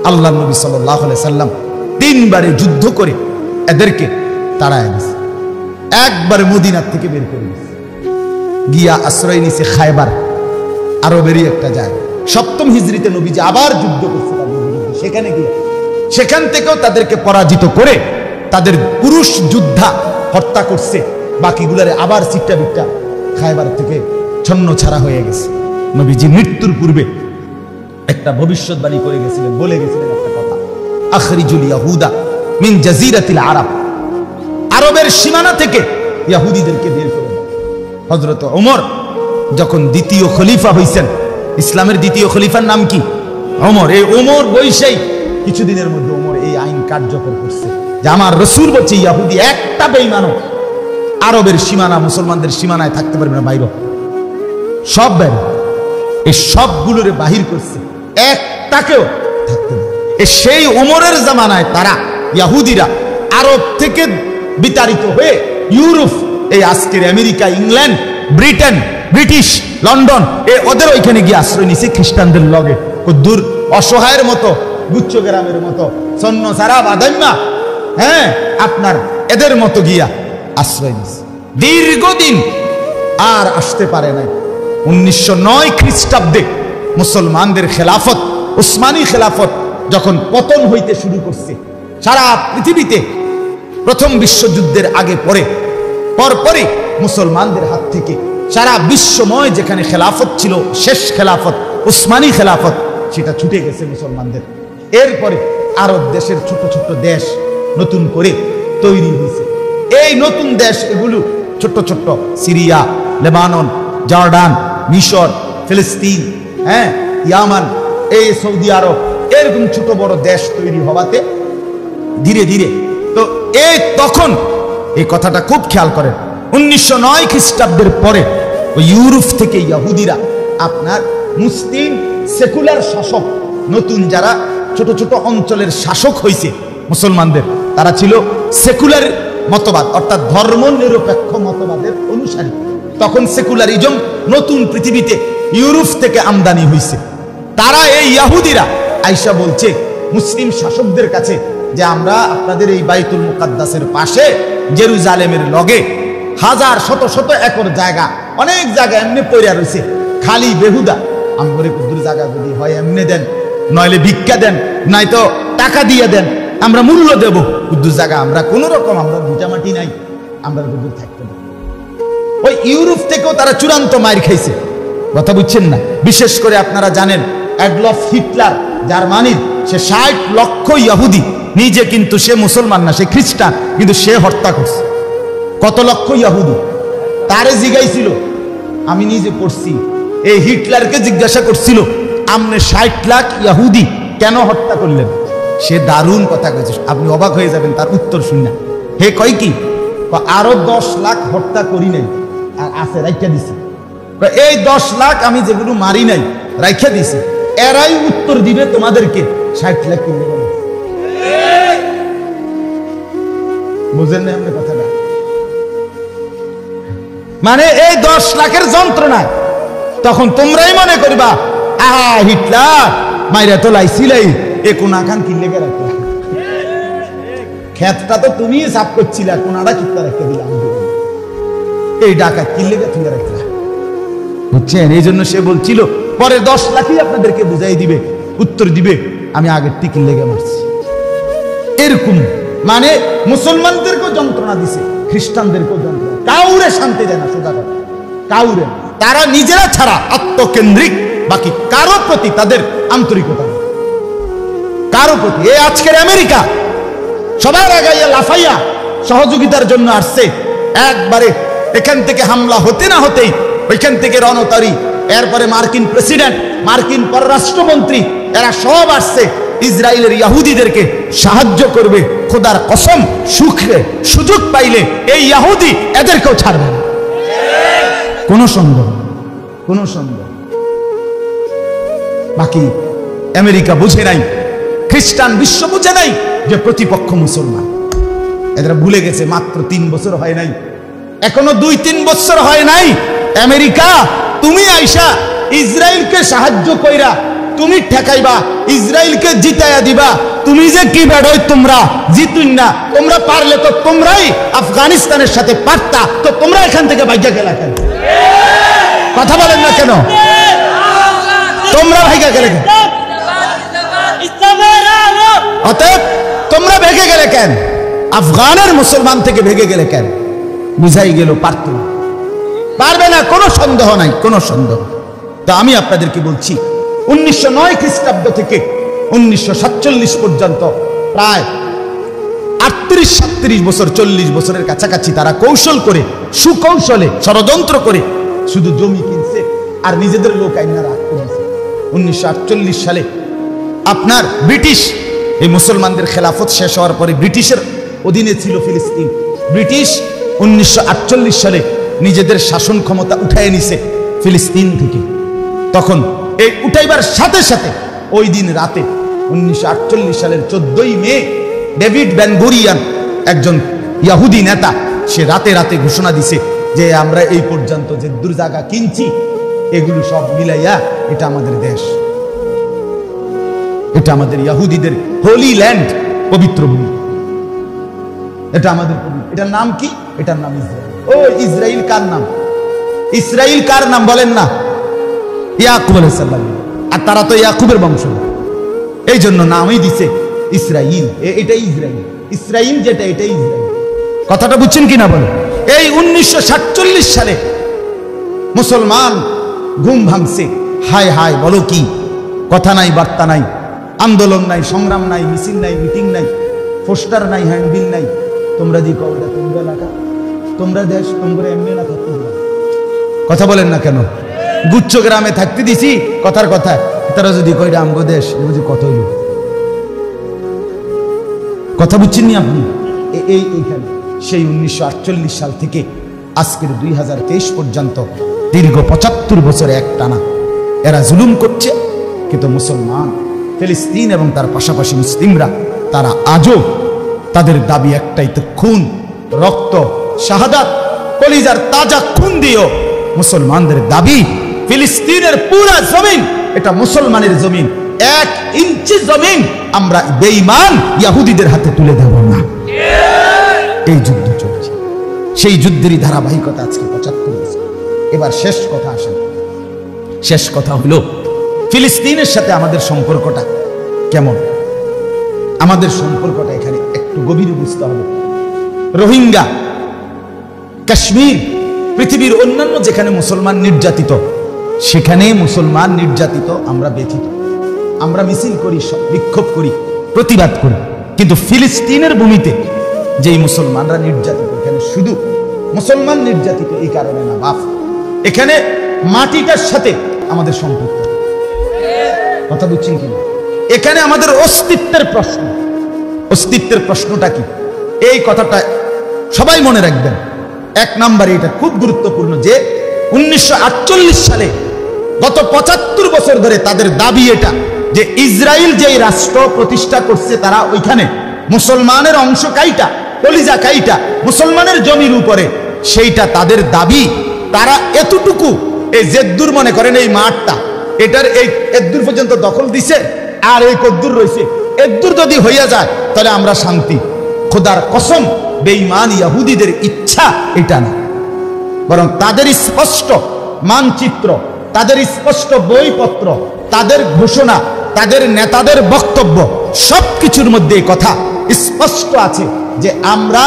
আল্লাহ নবী সাল্লাল্লাহু আলাইহি সাল্লাম 3 বারে যুদ্ধ করে এদেরকে তাড়ায় দিয়েছে। একবার মদিনার থেকে বের করে দিয়েছে, গিয়া আশ্রয় নিছে খায়বার, আরবেরই একটা জায়গা। 7ম হিজরিতে নবীজি আবার যুদ্ধ করছে তাদের বিরুদ্ধে, সেখানে গিয়ে সেখান থেকেও তাদেরকে পরাজিত করে তাদের পুরুষ যোদ্ধা হত্যা করছে, বাকিগুলারে আবার চিট্টা বিট্টা খায়বার থেকে ছন্ন ছাড়া হয়ে গেছে। নবীজি মৃত্যুর পূর্বে একটা ভবিষ্যৎবাণী করে গেছিলেন, বলে গেছিলেন একটা কথা, আখরিজুল ইয়াহুদা মিন জাজিরাতিল আরব, আরবের সীমানা থেকে ইহুদিদেরকে বের করে দাও। হযরত ওমর যখন দ্বিতীয় খলিফা হইছেন, ইসলামের দ্বিতীয় খলিফার নাম কি? ওমর। এই ওমর বৈশাই কিছুদিনের মধ্যে ওমর এই আইন কার্যকর করছে যে আমার রাসূল বলছে ইহুদি একটা বেঈমানও আরবের সীমানা, মুসলমানদের সীমানায় থাকতে পারবে না, বাইরে সব বাইরে, এই সবগুলোরে বাহির করছে, একটাকেও থাকতে দেয়। সেই ওমরের জামানায় তারা ইহুদিরা আরব থেকে বিতাড়িত হয়ে ইউরোপ, এই আজকের America, England, Britain, British, London, ওদের ওইখানে গিয়ে আশ্রয় নিছে খ্রিস্টানদের লগে। দূর অসহায়ের মতো, গুচ্ছ গ্রামের মতো, সন্ন সারা বাদাম্মা, হ্যাঁ আপনার এদের মতো গিয়া আশ্রয় নিছে দীর্ঘদিন, আর আসতে পারে নাই। 1909 খ্রিস্টাব্দে মুসলমানদের খেলাফত, উসমানী খেলাফত যখন পতন হইতে শুরু করছে সারা পৃথিবীতে, প্রথম বিশ্বযুদ্ধের আগে পরে পরপরই মুসলমানদের হাত থেকে সারা বিশ্বময় যেখানে খেলাফত ছিল, শেষ খেলাফত উসমানী খেলাফত, সেটা ছুটে গেছে মুসলমানদের। এরপরে আরব দেশের ছোট ছোট দেশ নতুন করে তৈরি হয়েছে। এই নতুন দেশ এগুলো ছোট ছোট, সিরিয়া, লেবানন, জর্ডান, মিশর, ফিলিস্তিন, হ্যাঁ ইয়ামান, এই সৌদি আরব, এরকম ছোট বড় দেশ তৈরি হওয়াতে ধীরে ধীরে তো এই তখন এই কথাটা খুব খেয়াল করেন, 1909 খ্রিস্টাব্দের পরে ওই ইউরোপ থেকে ইহুদিরা আপনার মুসলিম সেকুলার শাসক, নতুন যারা ছোট ছোট অঞ্চলের শাসক হয়েছে মুসলমানদের, তারা ছিল সেকুলার মতবাদ, অর্থাৎ ধর্ম নিরপেক্ষ মতবাদের অনুসারী। তখন সেকুলারিজম নতুন পৃথিবীতে ইউরোপ থেকে আমদানি হয়েছে। তারা এই ইহুদিরা আইসা বলছে মুসলিম শাসকদের কাছে যে আমরা আপনাদের এই বাইতুল মুকাদ্দাসের পাশে জেরুজালেমের লগে হাজার শত শত একর জায়গা, অনেক জায়গা এমনি পড়ে রয়েছে খালি বেহুদা, আমগরে কুদ্দুর জায়গা যদি হয় এমনি দেন, নইলে ভিক্ষা দেন, নয়তো টাকা দিয়ে দেন, আমরা মূল্য দেব, কুদ্দুর জায়গা আমরা কোন রকম, আমরা ভিটামাটি নাই, আমরা কুদ্দুর থাকতে দেব। ওই ইউরোপ থেকেও তারা চূড়ান্ত মাইর খাইছে, কথা বুঝছেন না? বিশেষ করে আপনারা জানেন অ্যাডলফ হিটলার জার্মানির, সে 60 লক্ষ ইহুদি, নিজে কিন্তু সে মুসলমান না, সে খ্রিস্টান, কিন্তু সে হত্যা করছে কত লক্ষ ইহুদি। তারে জিজ্ঞাইছিল, আমি নিজে পড়ছি, এই হিটলারকে জিজ্ঞাসা করছিল আপনি 60 লাখ ইহুদি কেন হত্যা করলেন? সে দারুণ কথা কয়েছে, আপনি অবাক হয়ে যাবেন তার উত্তর শুনে। হে কয় কি, আরো 10 লাখ হত্যা করি নাই, আর আছে রাইখা দিছি, এই 10 লাখ আমি যেগুলো মারি নাই রাইখা দিছি, এরাই উত্তর দিবে তোমাদেরকে 60 লাখ কিনে গেল। বুঝেন না আপনি কথাটা? মানে এই 10 লাখের যন্ত্রণায় তখন তোমরাই মনে করবা আহা হিটলার মাইরা তো লাইছিলাই, এ কোনা খান কিনলে গে রাখলা, ক্ষেতটা তো তুমি সাফ করছিলা, কোনাটা কিনতে রেখে দিলাম, এই ডাকাত কিনলে গে তুমি রাখলা, বুঝছেন? এই জন্য সে বলছিল পরে 10 লাখই আপনাদেরকে বুঝাই দিবে, উত্তর দিবে আমি আগের টিকিল লেগে মারছি। এরকম মানে মুসলমানদেরকেও যন্ত্রণা দিছে, খ্রিস্টানদেরকেও যন্ত্রণা, কাউরে শান্তি দেয় না, সোজা কথা কাউরে। তারা নিজেরা ছাড়া আত্মকেন্দ্রিক, বাকি কারো প্রতি তাদের আন্তরিকতা নেই, কারো প্রতি। এই আজকের আমেরিকা সবার আগাইয়া লাফাইয়া সহযোগিতার জন্য আসছে, একবারে এখান থেকে হামলা হতে না হতেই ওইখান থেকে রণতারি, এরপরে মার্কিন প্রেসিডেন্ট, মার্কিন পররাষ্ট্রমন্ত্রী, এরা সব আসছে ইসরায়েলের ইহুদিদেরকে সাহায্য করবে। খোদার কসম, সুযোগ পাইলে এই ইহুদি এদেরকেও ছাড়বে না, কোন সন্দেহ, কোন সন্দেহ। বাকি আমেরিকা বুঝে নাই, খ্রিস্টান বিশ্ব বুঝে নাই যে প্রতিপক্ষ মুসলমান। এরা ভুলে গেছে মাত্র 3 বছর হয় নাই, এখনো 2-3 বছর হয় নাই। আমেরিকা তুমি আইসা ইসরায়েলকে সাহায্য কইরা তুমি ঠেকাইবা, ইসরায়েলকে জিতাইয়া দিবা। তুমি যে কি বেড়ই, তোমরা জিতুন না। তোমরা পারলে তো তোমরাই আফগানিস্তানের সাথে পারতা, তো তোমরা এখান থেকে ভাগ্যা গেলা কেন? কথা বলেন না কেন? তোমরা ভাগ্যা গেলে কেন? অতএব তোমরা ভেগে গেলে কেন? আফগানের মুসলমান থেকে ভেগে গেলে কেন? বুঝাই গেল পারত না, পারবে না, কোনো সন্দেহ নাই, কোনো সন্দেহ। তা আমি আপনাদেরকে বলছি 1909 খ্রিস্টাব্দ থেকে 1947 পর্যন্ত প্রায় 38-37 বছর, 40 বছরের কাছাকাছি তারা কৌশল করে, সুকৌশলে, ষড়যন্ত্র করে শুধু জমি কিনছে আর নিজেদের লোক আইনা রাগ করেছে। 1948 সালে আপনার ব্রিটিশ এই মুসলমানদের খেলাফত শেষ হওয়ার পরে ব্রিটিশের অধীনে ছিল ফিলিস্তিন। ব্রিটিশ 1948 সালে নিজেদের শাসন ক্ষমতা উঠায় নিছে ফিলিস্তিন থেকে। তখন এই উঠাইবার সাথে সাথে ওই দিন রাতে 1948 সালের 14ই মে ডেভিড বেন গুরিয়ান, একজন ইহুদি নেতা, সে রাতে রাতে ঘোষণা দিছে যে আমরা এই পর্যন্ত যে দূর জায়গা কিনছি এগুলো সব মিলাইয়া এটা আমাদের দেশ, এটা আমাদের ইহুদিদের হোলি ল্যান্ড, পবিত্র ভূমি, এটা আমাদের পবিত্র। এটার নাম কি? এটার নাম ইসরায়েল। ও ইসরায়েল কার নাম? ইসরায়েল কার নাম বলেন না? ইয়াকুব আলাইহিস সালাম। আর তারা তো ইয়াকুবের বংশ, এই জন্য নামই দিছে ইসরায়েল। এটাই ইসরায়েল, ইসরায়েল যেটা এটাই ইসরায়েল। কথাটা বুঝছেন কিনা বলেন? এই 1947 সালে মুসলমান ঘুম ভাঙছে। হায় হায়, বলো কি? কথা নাই, বার্তা নাই, আন্দোলন নাই, সংগ্রাম নাই, মিছিল নাই, মিটিং নাই, পোস্টার নাই, হ্যান্ডবিল নাই। তোমরা যে কও এটা তোমরা এলাকা, তোমরা দেশ, তোমরা এমনি না থাকতে দিবা। কথা বলেন না কেন? গুচ্ছ গ্রামে থাকতে দিছি, কথার কথা। তারা যদি কইরা আমগো দেশ, বুঝি কত হইল। কথা বুঝছেন নি আপনি? এইখানে সেই 1948 সাল থেকে আজকের 2023 পর্যন্ত দীর্ঘ 75 বছরে এক টানা এরা জুলুম করছে। কিন্তু মুসলমান, ফিলিস্তিন এবং তার পাশাপাশি মুসলিমরা, তারা আজও তাদের দাবি একটাই, তো খুন, রক্ত, শাহাদাত, কলিজার তাজা খুন দিও মুসলমানদের দাবি ফিলিস্তিনের পুরা জমিন এটা মুসলমানের জমিন। 1 ইঞ্চি জমিন আমরা বেঈমান ইহুদিদের হাতে তুলে দেব না। এই যুদ্ধ চলছে, সেই যুদ্ধেরই ধারাবাহিকতা আজকে 75 বছর। এবার শেষ কথা আসেন। শেষ কথা হলো ফিলিস্তিনের সাথে আমাদের সম্পর্কটা কেমন? আমাদের সম্পর্কটা এখানে একটু গভীরে বুঝতে হবে। রোহিঙ্গা, কাশ্মীর, পৃথিবীর অন্যান্য যেখানে মুসলমান নির্যাতিত, সেখানে মুসলমান নির্যাতিত আমরা ব্যথিত। আমরা মিছিল করি, বিক্ষোভ করি, প্রতিবাদ করি। কিন্তু ফিলিস্তিনের ভূমিতে যেই মুসলমানরা নির্যাতিত, এখানে শুধু মুসলমান নির্যাতিত এই কারণে না বাপ, এখানে মাটিটার সাথে আমাদের সম্পর্ক। কথা বুঝছেন কিনা? এখানে আমাদের অস্তিত্বের প্রশ্ন। অস্তিত্বের প্রশ্নটা কি? এই কথাটা সবাই মনে রাখবেন। 1 নম্বরে এটা খুব গুরুত্বপূর্ণ যে 1948 সালে গত 75 বছর ধরে তাদের দাবি এটা যে ইসরায়েল যেই রাষ্ট্র প্রতিষ্ঠা করছে, তারা ওইখানে মুসলমানের অংশ কাইটা, কলিজা কাইটা মুসলমানের জমির উপরে, সেইটা তাদের দাবি। তারা এতটুকু এই জেদ্দুর মনে করেন এই মাঠটা, এটার এই এদ্দুর পর্যন্ত দখল দিছে, আর এই কদ্দুর রয়েছে, এদ্দুর যদি হইয়া যায় তাহলে আমরা শান্তি। খোদার কসম, বেঈমান ইহুদিদের ইচ্ছা এটা না, বরং তাদের স্পষ্ট মানচিত্র, তাদের স্পষ্ট বইপত্র, তাদের ঘোষণা, তাদের নেতাদের বক্তব্য, সবকিছুর মধ্যে এই কথা স্পষ্ট আছে যে আমরা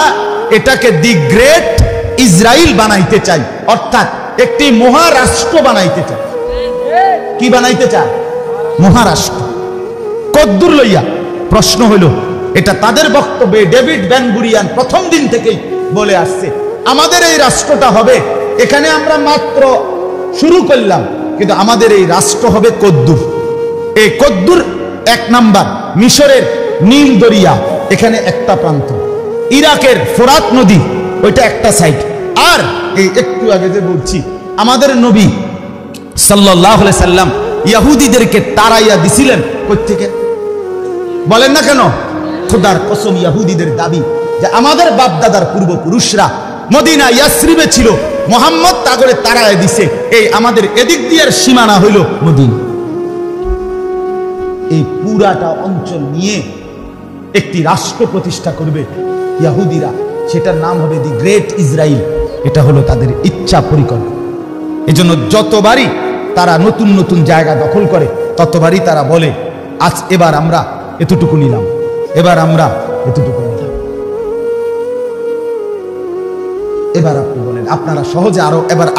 এটাকে দি গ্রেট ইসরায়েল বানাইতে চাই, অর্থাৎ একটি মহারাষ্ট্র বানাইতে চাই। কি বানাইতে চায়? মহারাষ্ট্র। কদ্দুর লইয়া প্রশ্ন হইল, এটা তাদের বক্তব্যে ডেভিড বেন গুরিয়ান প্রথম দিন থেকেই বলে আসছে, আমাদের এই রাষ্ট্রটা হবে, এখানে আমরা মাত্র শুরু করলাম, কিন্তু আমাদের এই রাষ্ট্র হবে কদ্দুর। এই কদ্দুর 1 নাম্বার মিশরের নীল দরিয়া, এখানে একটা প্রান্ত, ইরাকের ফোরাত নদী, ওইটা একটা সাইড। আর এই একটু আগে যে বলছি, আমাদের নবী সাল্লাল্লাহু আলাইহি সাল্লাম ইহুদিদেরকে তাড়াইয়া দিছিলেন কই থেকে? বলেন না কেন? খোদার কসম, ইহুদিদের দাবি যে আমাদের বাপ দাদার পূর্বপুরুষরা মদিনা ইয়াসরিবে ছিল, মুহাম্মদ তাগরে তাড়াইয়া দিছে, এই আমাদের এদিক দিয়ার সীমানা হইল মদিনা। এই পুরাটা অঞ্চল নিয়ে একটি রাষ্ট্র প্রতিষ্ঠা করবে ইহুদিরা, সেটার নাম হবে দি গ্রেট ইসরায়েল। এটা হলো তাদের ইচ্ছা পরিকল্পনা। এজন্য যতবারই তারা নতুন নতুন জায়গা দখল করে ততবারই তারা বলে আজ এবার আমরা এতটুকু নিলাম, এবার আমরা এতটুকু নিলাম। এবার আপনি বলেন, আপনারা সহজে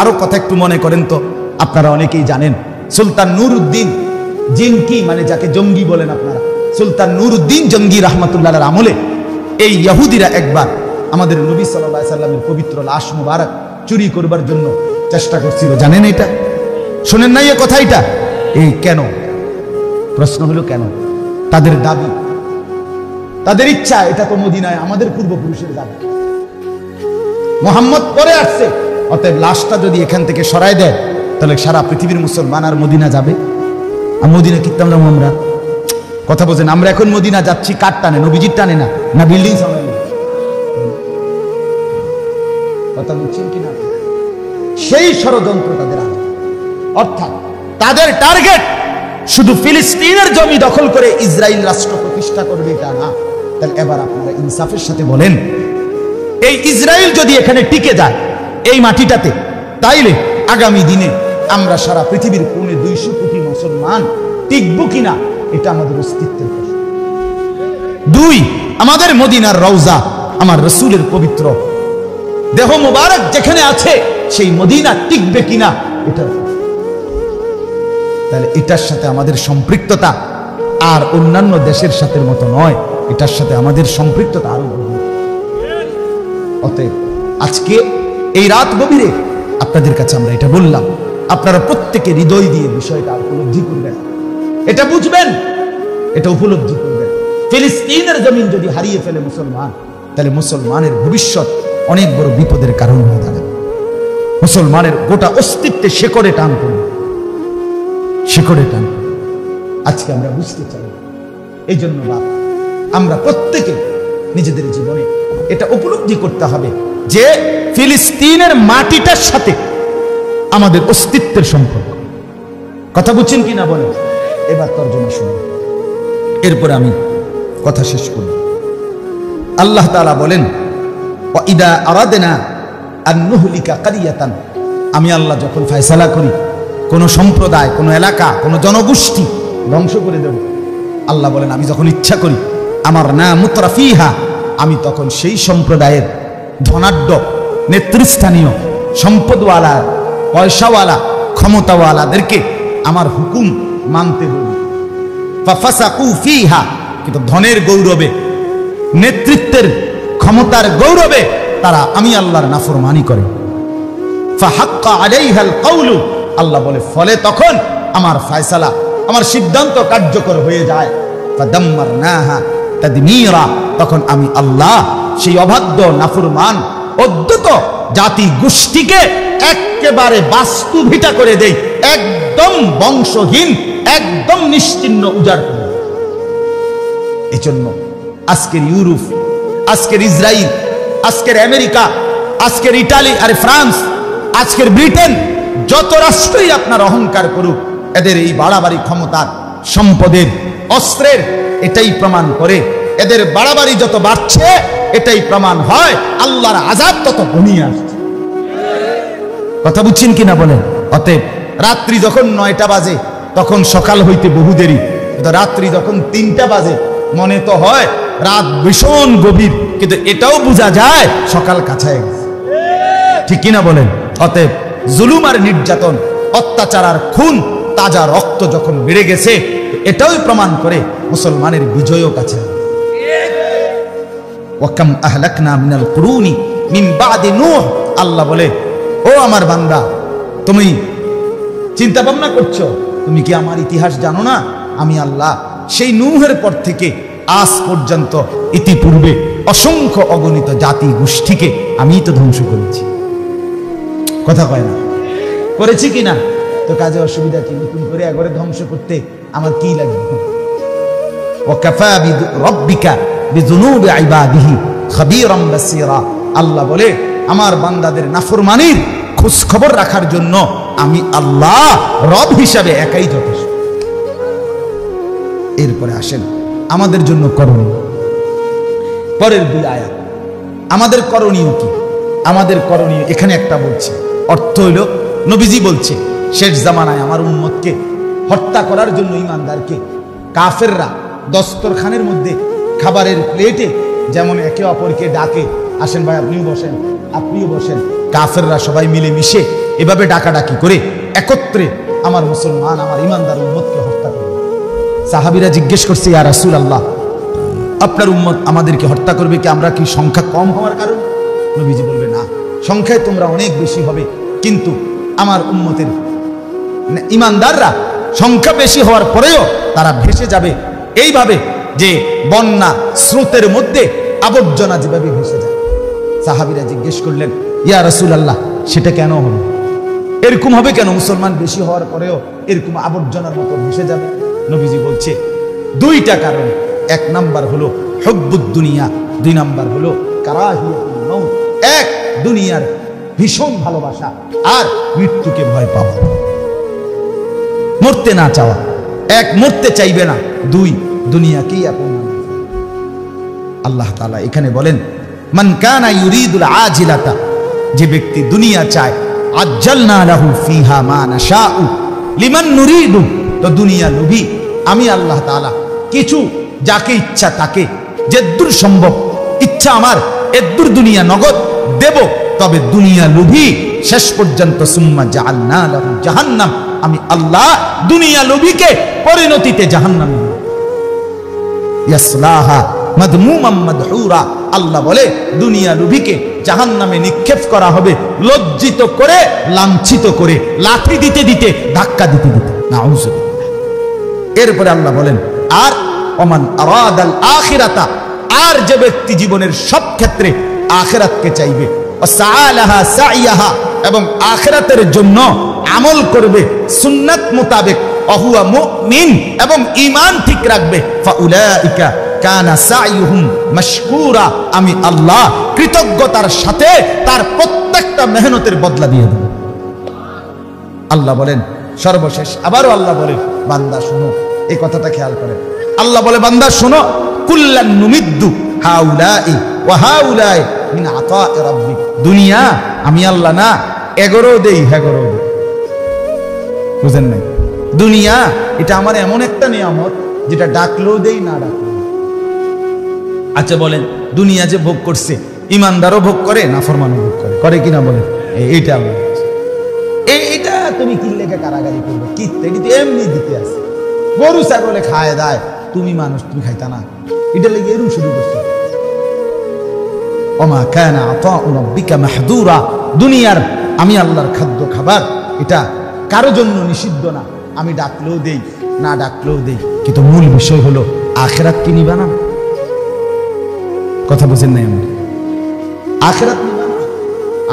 আরো কথা একটু মনে করেন তো। আপনারা অনেকেই জানেন সুলতান নুরউদ্দিন জিনকি, মানে যাকে জঙ্গি বলেন আপনারা, সুলতান নুরউদ্দিন জঙ্গি রহমতুল্লাহর আমলে এই ইহুদিরা একবার আমাদের নবী সাল্লাল্লাহু আলাইহি সাল্লামের পবিত্র লাশ মুবারক চুরি করবার জন্য চেষ্টা করছিল। জানেন এটা? শোনেন নাই এ কথাটা? এই কেন? প্রশ্ন হলো কেন? তাদের দাবি, তাদের ইচ্ছা, এটা তো মদিনায় আমাদের পূর্বপুরুষের দাবি, মুহাম্মদ পরে আসছে, অতএব লাশটা যদি এখান থেকে সরাই দেয় তাহলে সারা পৃথিবীর মুসলমান আর মদিনা যাবে। আর মদিনা কিতাম না আমরা, কথা বলছেন, আমরা এখন মদিনা যাচ্ছি কার টানে? নবীজির টানে না, না বিল্ডিং সামনে? কথা বলছেন কিনা? সেই ষড়যন্ত্র তাদের আছে। অর্থাৎ তাদের টার্গেট শুধু ফিলিস্তিনের জমি দখল করে ইসরায়েল রাষ্ট্র প্রতিষ্ঠা করবে এটা না। তাহলে এবার আপনারা ইনসাফের সাথে বলেন, এই ইসরায়েল যদি এখানে টিকে যায় এই মাটিটাতে, তাইলে আগামী দিনে আমরা সারা পৃথিবীর 200 কোটি মুসলমান টিকব কিনা, এটা আমাদের অস্তিত্বের প্রশ্ন। 2, আমাদের মদিনার রওজা, আমার রাসূলের পবিত্র দেহ মুবারক যেখানে আছে সেই মদিনা টিকবে কিনা, এটা। তাহলে এটার সাথে আমাদের সম্পৃক্ততা আর অন্যান্য দেশের সাথে মতো নয়, এটার সাথে আমাদের সম্পৃক্ততা আরো গভীর। অতএব আজকে এই রাত গভীরে আপনাদের কাছে আমরা এটা বললাম, আপনারা প্রত্যেকে হৃদয় দিয়ে বিষয়টা উপলব্ধি করবেন, এটা বুঝবেন, এটা উপলব্ধি করবেন। ফিলিস্তিনের জমিন যদি হারিয়ে ফেলে মুসলমান, তাহলে মুসলমানের ভবিষ্যৎ অনেক বড় বিপদের কারণ হয়ে দাঁড়াবে। মুসলমানের গোটা অস্তিত্বে শেকড়ে টান করবে, শেকড়ে টান। আজকে আমরা বুঝতে চাই, এই জন্য বাপ আমরা প্রত্যেকে নিজেদের জীবনে এটা উপলব্ধি করতে হবে যে ফিলিস্তিনের মাটিটার সাথে আমাদের অস্তিত্বের সম্পর্ক। কথা বুঝছেন কিনা বলেন? এবার তর্জমা শুনুন, এরপরে আমি কথা শেষ করব। আল্লাহ তাআলা বলেন, ওয়াইদা আরাদনা আন নুহলিকা কারিয়াতান, আমি আল্লাহ যখন ফয়সালা করি কোন সম্প্রদায়, কোন এলাকা, কোন জনগোষ্ঠী ধ্বংস করে দেব, আল্লাহ বলেন আমি যখন ইচ্ছা করি, আমার না মুতরাফিহা, আমি তখন সেই সম্প্রদায়ের ধনাঢ্য, নেতৃস্থানীয়, সম্পদওয়ালা, পয়সাওয়ালা, ক্ষমতাওয়ালাদেরকে আমার হুকুম মানতে বলি। ফাফাসাকু ফিহা, কিন্তু ধনের গৌরবে, নেতৃত্বের ক্ষমতার গৌরবে তারা আমি আল্লাহর নাফরমানি করে। ফাহাক্কা আলাইহাল কাউলু, আল্লাহ বলে ফলে তখন আমার ফয়সালা, আমার সিদ্ধান্ত কার্যকর হয়ে যায়। ফাদাম্মারনাহা তাদমীরা, তখন আমি আল্লাহ সেই অবাধ্য নাফরমান অদ্যত জাতি গোষ্ঠীকে একেবারে বাস্তুভিটা করে দেই, একদম বংশহীন, একদম নিশ্চিহ্ন, উজাড় করে। এজন্য আজকের ইউরোপ, আজকের ইসরায়েল, আজকের আমেরিকা, আজকের ইটালি আর ফ্রান্স, আজকের ব্রিটেন, যত রাষ্ট্রই আপনার অহংকার করুক, এদের এই বাড়াবাড়ি ক্ষমতার, সম্পদের, অস্ত্রের, এটাই প্রমাণ করে, এদের বাড়াবাড়ি যত বাড়ছে এটাই প্রমাণ হয় আল্লাহর আযাব তত ঘনিয়ে আসছে। কথা বুঝছেন কিনা বলেন? অতএব রাত্রি যখন 9টা বাজে তখন সকাল হইতে বহু দেরি, কিন্তু রাত্রি যখন 3টা বাজে মনে তো হয় রাত ভীষণ গভীর, কিন্তু এটাও বোঝা যায় সকাল কাছায় গেছে। ঠিক কিনা বলেন? অতএব জুলুম আর নির্যাতন, অত্যাচার আর খুন, তাজা রক্ত যখন বেড়ে গেছে, এটাই প্রমাণ করে মুসলমানের বিজয়ও কাছে। ওয়াকাম আহলাকনা মিনাল কুরুনি মিন বাদি নূহ, আল্লাহ বলে ও আমার বান্দা, তুমি চিন্তা ভাবনা করছো, তুমি কি আমার ইতিহাস জানো না? আমি আল্লাহ সেই নূহের পর থেকে আজ পর্যন্ত ইতিপূর্বে অসংখ্য অগণিত জাতি গোষ্ঠীকে আমি তো ধ্বংস করেছি। কথা কয় না? করেছি কিনা? তো কাজে অসুবিধা কি? নতুন করে একবারে ধ্বংস করতে আমার কি লাগবে? ওয়াকাফা বিরাব্বিকা বিযুনুবি ইবাদিহি খাবীরাম বাসীরা, আল্লাহ বলে আমার বান্দাদের নাফরমানির খোঁজ খবর রাখার জন্য আমি আল্লাহ রব হিসাবে একাই যথেষ্ট। এরপরে আসেন আমাদের জন্য করণীয়, পরের 2 আয়াত। আমাদের করণীয় কি? আমাদের করণীয় এখানে একটা বলছে, অর্থ হইল নবীজি বলছে শেষ জামানায় আমার উম্মতকে হত্যা করার জন্য ইমানদারকে কাফেররা দস্তরখানের মধ্যে খাবারের প্লেটে যেমন একে অপরকে ডাকে, আসেন ভাই আপনিও বসেন, আপনিও বসেন, কাফেররা সবাই মিলে মিশে এভাবে ডাকাডাকি করে একত্রে আমার মুসলমান আমার ইমানদার উম্মতকে হত্যা করবে। সাহাবীরা জিজ্ঞেস করছে, ইয়া রাসূলুল্লাহ, আপনার উম্মত আমাদেরকে হত্যা করবে কি? আমরা কি সংখ্যা কম হওয়ার কারণ? নবীজি বলবে, না, সংখ্যায় তোমরা অনেক বেশি হবে, কিন্তু আমার উম্মতের ইমানদাররা সংখ্যা বেশি হওয়ার পরেও তারা ভেসে যাবে এইভাবে যে বন্যা স্রোতের মধ্যে আবর্জনা যেভাবে ভেসে যায়। সাহাবীরা জিজ্ঞেস করলেন, ইয়া রাসূলুল্লাহ, সেটা কেন হবে? এরকম হবে কেন? মুসলমান বেশি হওয়ার পরেও এরকম আবর্জনার মতো ভেসে যাবে? নবীজি বলছে 2টা কারণ। 1 নাম্বার হলো হুব্বুদ দুনিয়া, 2 নাম্বার হলো কারাহিয়াতুল মাউত। 1 দুনিয়ার ভীষণ ভালোবাসা, আর মৃত্যুকে ভয় পাওয়া, মরতে না চাওয়া। 1 মরতে চাইবে না, 2 দুনিয়াকেই আপন। আল্লাহ তাআলা এখানে বলেন, মান কানা ইউরিদুল আজিলাতা, যে ব্যক্তি দুনিয়া চায়, আজ্জালনা লাহু ফিহা মা নাশাউ লিমান নুরিদু, তো দুনিয়া লোভী আমি আল্লাহ তাআলা কিছু যাকে ইচ্ছা তাকে যেদূর সম্ভব ইচ্ছা আমার এদূর দুনিয়া নগদ দেব, তবে দুনিয়া লোভী শেষ পর্যন্ত সুম্মা জাআলনা লাহু জাহান্নাম, আমি আল্লাহ দুনিয়া লোভীকে পরিণতিতে জাহান্নামে ইয়াসলাহা মাদমুমান মাদহুরা, আল্লাহ বলে দুনিয়া লোভীকে জাহান্নামে নিক্ষেপ করা হবে, লজ্জিত করে, লাঞ্ছিত করে, লাঠি দিতে দিতে, ধাক্কা দিতে দিতে। নাউযুবিল্লাহ। এরপরে আল্লাহ বলেন, আর ওমান আরাদাল আখিরাতা, আর যে ব্যক্তি জীবনের সব ক্ষেত্রে আখিরাতকে চাইবে, ওয়াসাআলাহা সাইয়াহা, এবং আখিরাতের জন্য আমল করবে সুন্নাত মোতাবেক, ওয়াহুয়া মুমিন, এবং ঈমান ঠিক রাখবে, ফাউলাইকা কানা সাইয়ুহুম মাশকুরা, আমি আল্লাহ কৃতজ্ঞতার সাথে তার প্রত্যেকটা মেহনতের বদলা দিয়ে দেব। আল্লাহ বলেন সর্বশেষ, আবারও আল্লাহ বলেন, বান্দা শোনো, এই কথাটা খেয়াল করেন। আল্লাহ বলে, বান্দা শোনো, কুল্লান নুমিদ্দু হাউলাই ওয়া হাউলাই মিন আতা'i রাব্বিক, দুনিয়া আমি আল্লাহ না 11 দেই 11 দেই, বুঝেন নাই? দুনিয়া এটা আমার এমন একটা নিয়ামত যেটা ডাকলেও দেই না ডাকলেও। আচ্ছা বলেন, দুনিয়া যে ভোগ করছে, ইমানদারও ভোগ করে, নাফরমানও ভোগ করে, করে কিনা বলেন? এইটা আল্লাহ, এইটা তুমি কি লেগে কারাগারি করবে? কি তো এমনি দিতে আছে, গরু ছাগলে খায় দায়, তুমি মানুষ, তুমি খাইতা না, এটা লেগে এরকম শুরু করছে। ওমা কানা আতাউ রাব্বিকা মাহদুরা, দুনিয়ার আমি আল্লাহর খাদ্য খাবার এটা কারো জন্য নিষিদ্ধ না, আমি ডাকলেও দেই না ডাকলেও দেই, কিন্তু মূল বিষয় হলো আখিরাত কি নিবা না? কথা বুঝেন নাই আমার? আখিরাত নিবা না?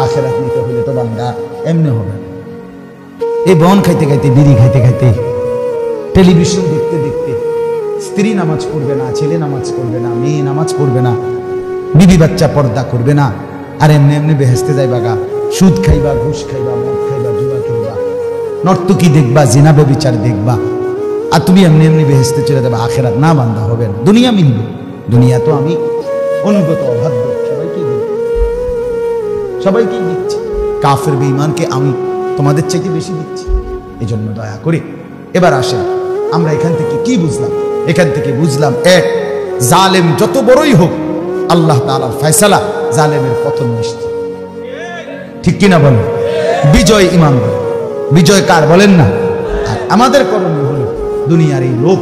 আখিরাত নিতে হলে তো বান্দা এমনি হবে, এই বন খাইতে খাইতে, বিড়ি খাইতে খাইতে, টেলিভিশন দেখতে দেখতে, স্ত্রী নামাজ পড়বে না, ছেলে নামাজ পড়বে না, মেয়ে নামাজ পড়বে না, বিবি বাচ্চা পর্দা করবে না, আর এমনি এমনি বেহেশতে যাইবা গা, সুদ খাইবা, ঘুষ খাইবা, মদ খাইবা, জুয়া খেলবা, নর্তকী দেখবা, জিনা ব্যভিচার দেখবা, আর তুমি এমনি এমনি বেহেশতে চলে যাবে। আখিরাত না বান্দা হবে না, দুনিয়া মিলবে। দুনিয়া তো আমি অনুগত অবাধ্য, সবাইকে দিচ্ছি, কাফের বেঈমানকে আমি তোমাদের চাইতে বেশি দিচ্ছি। এই জন্য দয়া করে এবার আসেন, আমরা এখান থেকে কি বুঝলাম? এখান থেকে বুঝলাম, 1, জালেম যত বড়ই হোক, আল্লাহ তাআলার ফয়সালা জালেমের পতন নিশ্চিত। ঠিক কিনা বলেন? বিজয় ইমানদার, বিজয় কার বলেন না? আর আমাদের করণীয় হলো দুনিয়ার এই লোভ,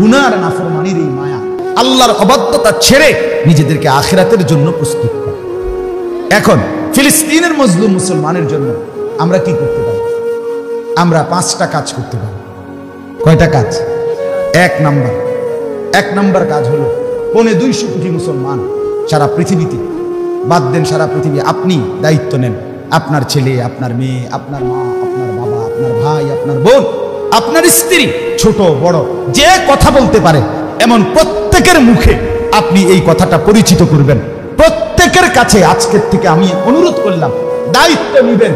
গুনাহ আর নাফরমানির এই মায়া, আল্লাহর অবাধ্যতা ছেড়ে নিজেদেরকে আখিরাতের জন্য প্রস্তুত করা। এখন ফিলিস্তিনের মজলুম মুসলমানের জন্য আমরা কি করতে পারি? আমরা 5টা কাজ করতে পারি। কয়টা কাজ? 1 নাম্বার কাজ হলো 250 কোটি মুসলমান সারা পৃথিবীতে, বাদ দেন সারা পৃথিবী, আপনি দায়িত্ব নেন, আপনার ছেলে, আপনার মেয়ে, আপনার মা, আপনার বাবা, আপনার ভাই, আপনার বোন, আপনার স্ত্রী, ছোট বড়, যে কথা বলতে পারে এমন প্রত্যেকের মুখে আপনি এই কথাটা পরিচিত করবেন। প্রত্যেকের কাছে আজকের থেকে আমি অনুরোধ করলাম, দায়িত্ব নিবেন,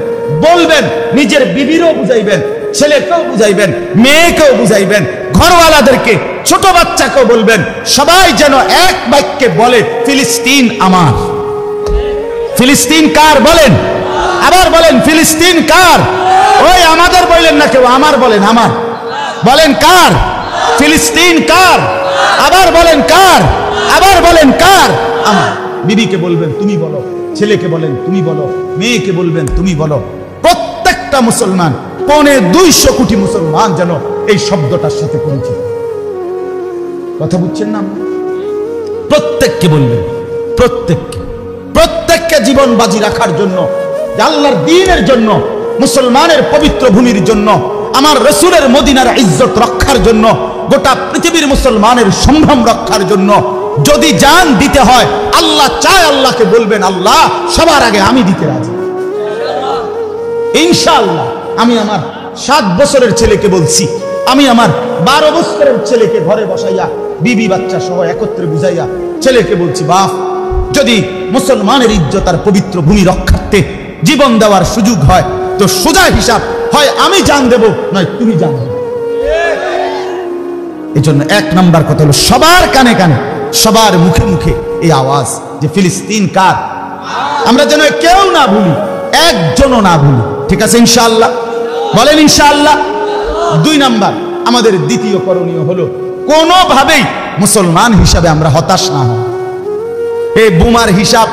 বলবেন, নিজের বিবিরও বুঝাইবেন, ছেলেকেও বুঝাইবেন, মেয়েকেও বুঝাইবেন, ঘরওয়ালাদেরকে ছোট বাচ্চাকেও বলবেন, সবাই যেন এক বাক্যে বলে ফিলিস্তিন আমার। ফিলিস্তিন কার বলেন? আবার বলেন ফিলিস্তিন কার? ওই আমাদের বললেন না কেউ, আমার বলেন, আমার বলেন কার? ফিলিস্তিন কার? আবার বলেন কার? আবার বলেন কার? আমার। বিবিকে বলবেন তুমি বলো, ছেলেকে বলেন তুমি বলো, মেয়েকে বলবেন তুমি বলো। প্রত্যেকটা মুসলমান, 250 কোটি মুসলমান যেন এই শব্দটার সাথে পরিচিত। কথা বুঝছেন না? প্রত্যেককে বলবেন, প্রত্যেককে জীবন বাজি রাখার জন্য, আল্লাহর দ্বীনের জন্য, মুসলমানের পবিত্র ভূমির জন্য, আমার রাসূলের মদিনার ইজ্জত রক্ষার জন্য, গোটা পৃথিবীর মুসলমানের সম্ভ্রম রক্ষার জন্য যদি জান দিতে হয়, আল্লাহ চায়, আল্লাহকে বলবেন আল্লাহ সবার আগে আমি দিতে রাজি ইনশাআল্লাহ। আমি আমার 7 বছরের ছেলেকে বলছি, আমি আমার 12 বছরের ছেলেকে ঘরে বসাইয়া বিবি বাচ্চা সহ একত্রে বুঝাইয়া ছেলেকে বলছি, বাপ যদি মুসলমানের ইজ্জত আর পবিত্র ভূমি রক্ষার্থে জীবন দেওয়ার সুযোগ হয় তো সোজা হিসাব, হয় আমি জান দেব নয় তুমি জান দেবে। এই জন্য 1 নাম্বার কথা হলো সবার কানে কানে, সবার মুখে মুখে এই আওয়াজ যে ফিলিস্তিন কার। আমরা যেন কেউ না ভুলি, একজনও না ভুলি। ঠিক আছে ইনশাআল্লাহ? বলেন ইনশাআল্লাহ। 2 নাম্বার আমাদের দ্বিতীয় করণীয় হলো কোনোভাবেই মুসলমান হিসাবে আমরা হতাশ না হই। এই বোমার হিসাব,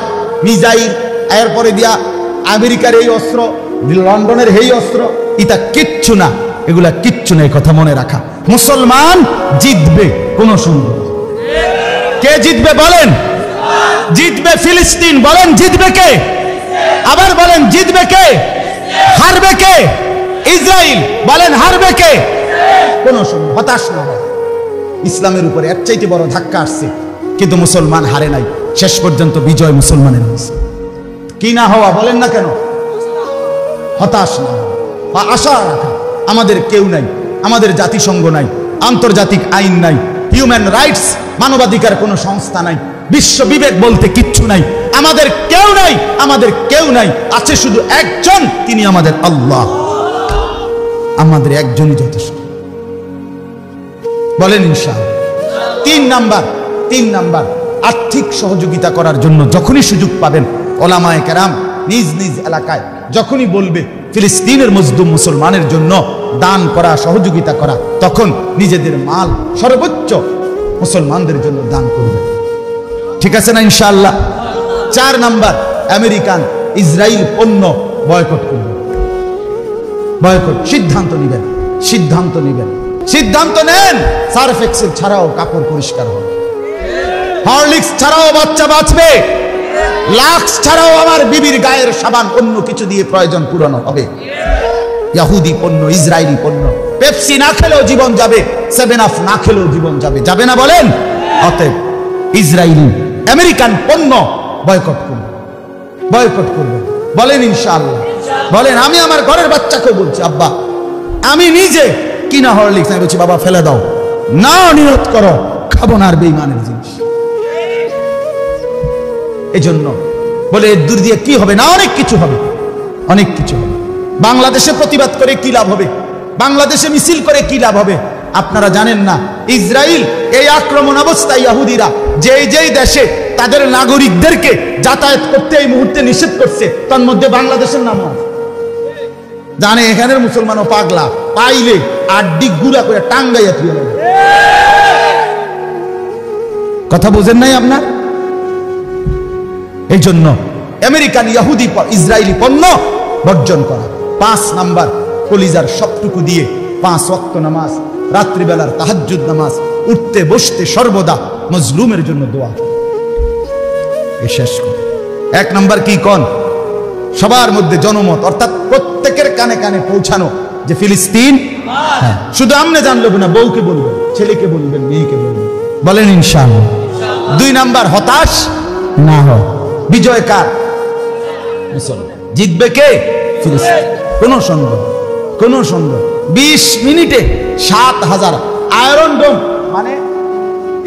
মিসাইল, এরপরে দিয়া আমেরিকার এই অস্ত্র, লন্ডনের এই অস্ত্র, এটা কিচ্ছু না, এগুলা কিচ্ছু নেই। কথা মনে রাখা, মুসলমান জিতবে কোনো সন্দেহ। কে জিতবে বলেন? জিতবে ফিলিস্তিন। বলেন জিতবে কে? আবার বলেন জিতবে কে? হারবে কে? ইসরায়েল। বলেন হারবে কে? কোনো সন্দেহ, হতাশ না হয়। ইসলামের উপরে এর চাইতে বড় ধাক্কা আসছে, কিন্তু মুসলমান হারে নাই, শেষ পর্যন্ত বিজয় মুসলমানের হয়েছে। কি না হওয়া বলেন না কেন? হতাশ না হওয়া, আশা রাখা। আমাদের কেউ নাই, আমাদের জাতিসংঘ নাই, আন্তর্জাতিক আইন নাই, হিউম্যান রাইটস মানবাধিকার কোনো সংস্থা নাই, বিশ্ব বিবেক বলতে কিচ্ছু নাই। আমাদের কেউ নাই, আমাদের কেউ নাই, আছে শুধু একজন, তিনি আমাদের আল্লাহ। আমাদের একজনই যথেষ্ট। বলেন ইনশাআল্লাহ। 3 নাম্বার আর্থিক সহযোগিতা করার জন্য যখনই সুযোগ পাবেন, ওলামায়ে কেরাম নিজ নিজ এলাকায় যখনই বলবে ফিলিস্তিনের মজলুম মুসলমানের জন্য দান করা, সহযোগিতা করা, তখন নিজেদের মাল সর্বোচ্চ মুসলমানদের জন্য দান করবে। ঠিক আছে না ইনশাআল্লাহ? 4 নাম্বার আমেরিকান ইসরায়েল পণ্য বয়কট করবে। বয়কট সিদ্ধান্ত নেবেন, সিদ্ধান্ত নেন। সার্ফ এক্সেল ছাড়াও কাপড় পরিষ্কার হবে, হরলিক্স ছাড়াও বাচ্চা বাঁচবে, লাক্স ছাড়াও আমার বিবির গায়ের সাবান অন্য কিছু দিয়ে প্রয়োজন পূরণ হবে। ইহুদি পণ্য, ইসরায়েলি পণ্য, পেপসি না খেলেও জীবন যাবে, 7 আপ না খেলেও জীবন যাবে, যাবে না বলেন? অতএব ইসরায়েলি আমেরিকান পণ্য বয়কট করবে। বলেন ইনশাআল্লাহ। বলেন আমি আমার ঘরের বাচ্চাকে বলছি, আব্বা আমি নিজে কিনা হরলিক্স আমি বলছি বাবা ফেলে দাও না, নিরোধ করো, খাবো না আর বেঈমানের জিনিস। এই জন্য বলে এর দূর দিয়ে কি হবে না, অনেক কিছু হবে। বাংলাদেশে প্রতিবাদ করে কি লাভ হবে? বাংলাদেশে মিছিল করে কি লাভ হবে? আপনারা জানেন না ইসরায়েল এই আক্রমণ অবস্থায় ইহুদিরা যেই দেশে তাদের নাগরিকদেরকে যাতায়াত করতে এই মুহূর্তে নিষেধ করছে, তার মধ্যে বাংলাদেশের নাম আছে। জানে এখানের মুসলমানও পাগলা, পাইলে আড্ডি গুড়া করে টাঙ্গাইয়া তুলে নেবে। কথা বুঝেন নাই আপনার? এই জন্য আমেরিকান, ইহুদি, ইসরায়েলি পণ্য বর্জন করা। 5 নাম্বার কলিজার সবটুকু দিয়ে 5 ওয়াক্ত নামাজ, রাত্রিবেলার তাহাজ্জুদ নামাজ, উঠতে বসতে সর্বদা মজলুমের জন্য দোয়া। এই শেষ করে 1 নাম্বার কি কোন সবার মধ্যে জনমত, অর্থাৎ প্রত্যেকের কানে কানে পৌঁছানো যে ফিলিস্তিন। শুধু আমনে জানলেন না, বউকে বলবেন, ছেলেকে বলবেন, মেয়েকে বলবেন। বলেন ইনশাআল্লাহ। 2 নাম্বার হতাশ না হয়। বিজয় কার? মুসলমান। জিতবে কে? ফিলিস্তিন। কোন সন্দেহ। 20 মিনিটে 7000 আয়রন ডোম, মানে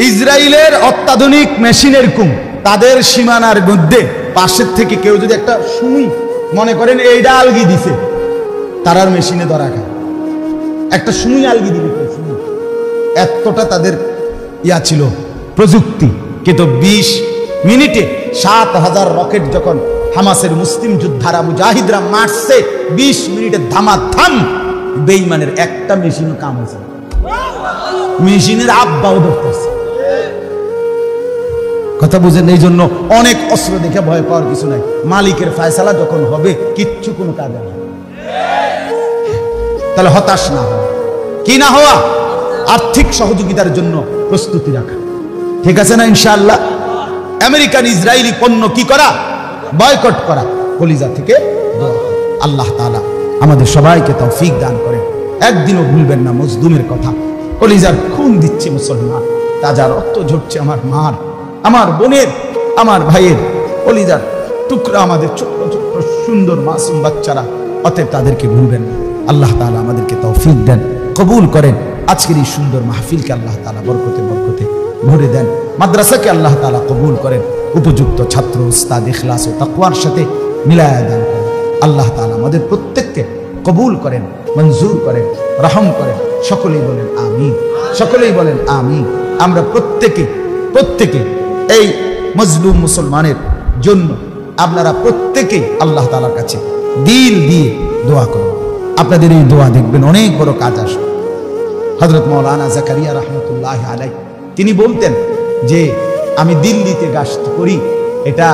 ইসরায়েলের অত্যাধুনিক মেশিনের কুম, তাদের সীমানার মধ্যে পাশের থেকে কেউ যদি একটা সুই মনে করেন এইটা আলগি দিছে, তারার মেশিনে ধরা খায়। একটা সুই আলগি দিবে, এতটা তাদের ইয়া ছিল প্রযুক্তি, কিন্তু 20 মিনিটে 7,000 রকেট যখন হামাসের মুসলিম যোদ্ধারা মুজাহিদরা মারছে, 20 মিনিটে ধামাধাম, বেঈমানের একটা মেশিনও কাম হয়েছে, মেশিনের আব্বাও ধরতেছে। কথা বুঝেন? এই জন্য অনেক অস্ত্র দেখে ভয় পাওয়ার কিছু নাই। মালিকের ফয়সালা যখন হবে কিচ্ছু কোনো কাজ হবে না। তাহলে হতাশ না হওয়া, কি না হওয়া, আর্থিক সহযোগিতার জন্য প্রস্তুতি রাখা, ঠিক আছে না? ইনশাআল্লাহ আমেরিকান ইসরায়েলি পণ্য কি করা, বয়কট করা, কলিজা থেকে দোয়া করা। আল্লাহ তাআলা আমাদের সবাইকে তৌফিক দান করেন। একদিনও ভুলবেন না মজলুমের কথা। কলিজার খুন দিচ্ছে মুসলমান, তাজা রক্ত ঝরছে আমার মার, আমার বোনের, আমার ভাইয়ের কলিজার টুকরা, আমাদের ছোট্ট ছোট্ট সুন্দর মাসুম বাচ্চারা। অতএব তাদেরকে ভুলবেন না। আল্লাহ তাআলা আমাদেরকে তৌফিক দেন, কবুল করেন। আজকের এই সুন্দর মাহফিলকে আল্লাহ তাআলা বরকতে বরকতে ভরে দেন। মাদ্রাসাকে আল্লাহ তাআলা কবুল করেন, উপযুক্ত ছাত্র উস্তাদ ইখলাস ও তাকওয়ার সাথে মিলায়া দান করেন। আল্লাহ তাআলা আমাদের প্রত্যেককে কবুল করেন, মঞ্জুর করেন, রহম করেন। সকলেই বলেন আমিন, সকলেই বলেন আমিন। আমরা প্রত্যেকে এই মজলুম মুসলমানের জন্য আপনারা প্রত্যেকেই আল্লাহ তাআলার কাছে দিল দিয়ে দোয়া করুন। আপনাদের এই দোয়া দেখবেন অনেক বড় কাজ আসবে। হযরত মাওলানা জাকারিয়া রাহমাতুল্লাহি আলাইহি তিনি বলতেন যে আমি দিল্লিতে গাস্ত করি, এটা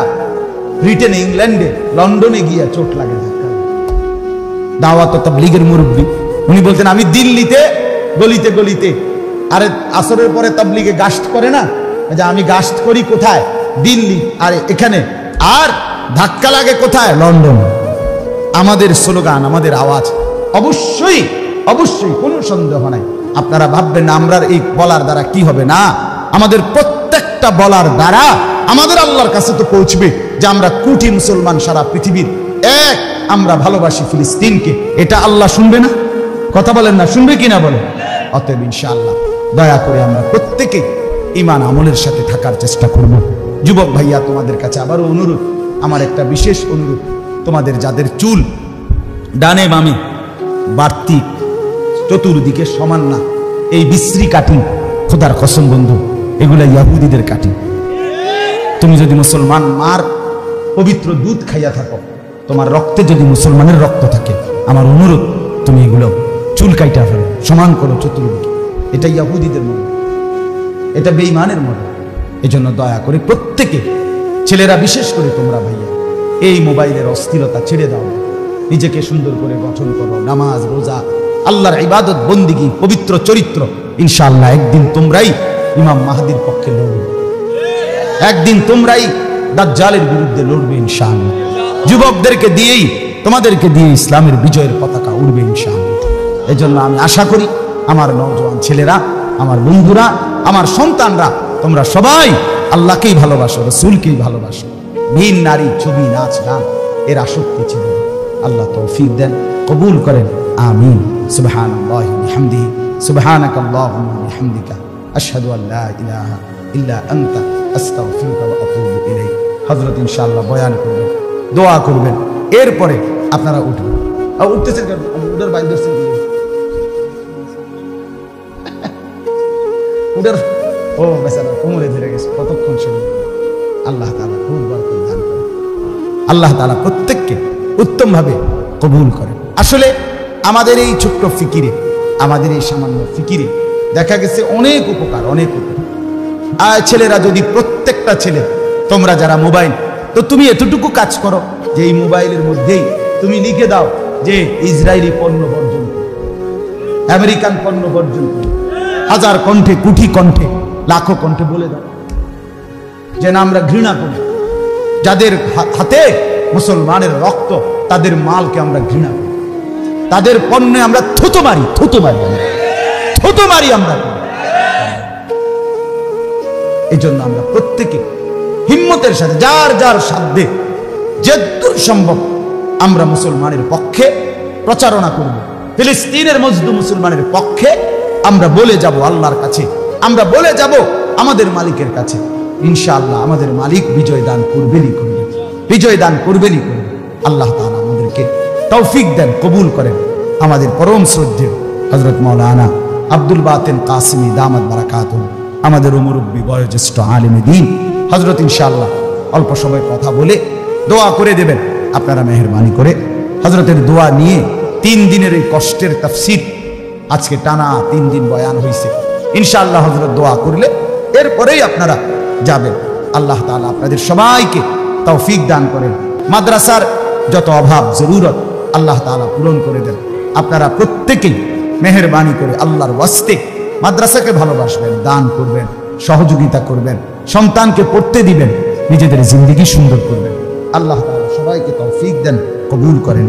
ব্রিটেনে, ইংল্যান্ডে, লন্ডনে গিয়ে চোট লাগে, ধাক্কা লাগে। দাওয়াত ও তাবলীগের মুরব্বী উনি বলতেন আমি দিল্লিতে গলিতে গলিতে, আরে আসরের পরে তাবলীগে গাস্ত করে না, যে আমি গাস্ত করি কোথায়, দিল্লি, আর এখানে, আর ধাক্কা লাগে কোথায়, লন্ডন। আমাদের স্লোগান, আমাদের আওয়াজ অবশ্যই অবশ্যই, কোনো সন্দেহ নাই। আপনারা ভাববেন না আমরা এই বলার দ্বারা কি হবে, না, আমাদের প্রত্যেকটা বলার দ্বারা আমাদের আল্লাহর কাছে তো পৌঁছবে যে আমরা কোটি মুসলমান সারা পৃথিবীর এক, আমরা ভালোবাসি ফিলিস্তিনকে। এটা আল্লাহ শুনবে না? কথা বলেন না, শুনবে কিনা বলেন? অতএব ইনশাআল্লাহ দয়া করে আমরা প্রত্যেকে ঈমান আমলের সাথে থাকার চেষ্টা করব। যুবক ভাইয়া, তোমাদের কাছে আবারও অনুরোধ, আমার একটা বিশেষ অনুরোধ, তোমাদের যাদের চুল ডানে বামে বাড়তি, চতুর্দিকে সমান না, এই বিশ্রী কাটিং, খোদার কসম বন্ধু, এগুলা ইহুদিদের কাটিং। তুমি যদি মুসলমান মার পবিত্র দুধ খাইয়া থাকো, তোমার রক্তে যদি মুসলমানের রক্ত থাকে, আমার অনুরোধ তুমি এগুলো চুল কাইটা ফেলো, সমান করো চতুর্দিকে। এটা ইহুদিদের মনে, এটা বেঈমানের মনে। এজন্য দয়া করে প্রত্যেকে, ছেলেরা বিশেষ করে তোমরা ভাইয়া, এই মোবাইলের অস্থিরতা ছেড়ে দাও, নিজেকে সুন্দর করে গঠন করো, নামাজ রোজা, আল্লাহর ইবাদত বন্দিগি, পবিত্র চরিত্র। ইনশাআল্লাহ একদিন তোমরাই ইমাম মাহদির পক্ষে লড়বে, একদিন তোমরাই দাজ্জালের বিরুদ্ধে লড়বে ইনশাআল্লাহ। যুবকদেরকে দিয়েই, তোমাদেরকে দিয়ে ইসলামের বিজয়ের পতাকা উড়বে ইনশাআল্লাহ। এজন্য আমি আশা করি আমার নওজোয়ান ছেলেরা, আমার বন্ধুরা, আমার সন্তানরা, তোমরা সবাই আল্লাহকেই ভালোবাসো, রাসূলকেই ভালোবাসো। ভিন নারী, ছবি, নাচ, গান এর আসক্তি ছিল। আল্লাহ তৌফিক দেন, কবুল করেন, আমিন। সুবহানাল্লাহি ওয়া বিহামদিহি, সুবহানাকাল্লাহুম্মা ওয়া বিহামদিকা, আশহাদু আল লা ইলাহা ইল্লা আনতা, আস্তাগফিরুকা ওয়া আতুবু ইলাইক। হযরত ইনশাআল্লাহ বয়ান করবেন, দোয়া করবেন, এরপরে আপনারা উঠবেন। আর উঠতেছেন কেন? উডার বাইরে ধরছেন, উডার, ও বেচারা কোমরে ধরে গেছে, কতক্ষণ শুনবে। আল্লাহ তাআলা খুব বরকত দান করেন, আল্লাহ তাআলা প্রত্যেককে উত্তম ভাবে কবুল করেন। আসলে আমাদের এই ছোট্ট ফিকিরে, আমাদের এই সামান্য ফিকিরে দেখা গেছে অনেক উপকার, অনেক উপকার। আর ছেলেরা যদি, প্রত্যেকটা ছেলে, তোমরা যারা মোবাইল, তো তুমি এতটুকু কাজ করো যে এই মোবাইলের মধ্যেই তুমি লিখে দাও যে ইসরায়েলি পণ্য বর্জন করো, আমেরিকান পণ্য বর্জন করো, হাজার কণ্ঠে, কোটি কণ্ঠে, লাখো কণ্ঠে বলে দাও যে না, আমরা ঘৃণা করি, যাদের হাতে মুসলমানের রক্ত, তাদের মালকে আমরা ঘৃণা করি, তাদের পণ্যে আমরা থুতু মারি, আমরা। এই জন্য আমরা প্রত্যেকে হিম্মতের সাথে, যার যার সাধ্যে যতদূর সম্ভব আমরা মুসলমানের পক্ষে প্রচারণা করব, ফিলিস্তিনের মজলুম মুসলমানের পক্ষে আমরা বলে যাব আল্লাহর কাছে, আমরা বলে যাব আমাদের মালিকের কাছে। ইনশাআল্লাহ আমাদের মালিক বিজয় দান করবেনই করবেন, বিজয় দান করবেনই করবেন। আল্লাহ তাআলা আমাদেরকে তৌফিক দেন, কবুল করেন। আমাদের পরম শ্রদ্ধেয় হযরত মাওলানা আব্দুল বাতেন কাসিমি দামাত বারাকাতুহু, আমাদের মুরব্বী বয়োজ্যেষ্ঠ আলেমে দ্বীন হযরত ইনশাআল্লাহ অল্প সময় কথা বলে দোয়া করে দেবেন। আপনারা মেহেরবানি করে হযরতের দোয়া নিয়ে 3 দিনের এই কষ্টের তাফসীর আজকে টানা 3 দিন বয়ান হয়েছে। ইনশাআল্লাহ হযরত দোয়া করলে এরপরেই আপনারা যাবেন। আল্লাহ তাআলা আপনাদের সবাইকে তৌফিক দান করেন। মাদ্রাসার যত অভাব জরুরত আল্লাহ তাআলা পূরণ করে দেন। আপনারা প্রত্যেকেই মেহেরবানি করে আল্লাহর ওয়াস্তে মাদ্রাসাকে ভালোবাসবেন, দান করবেন, সহযোগিতা করবেন, সন্তানকে পড়তে দিবেন, নিজেদের জিন্দেগি সুন্দর করবেন। আল্লাহ তাআলা সবাইকে তৌফিক দেন, কবুল করেন।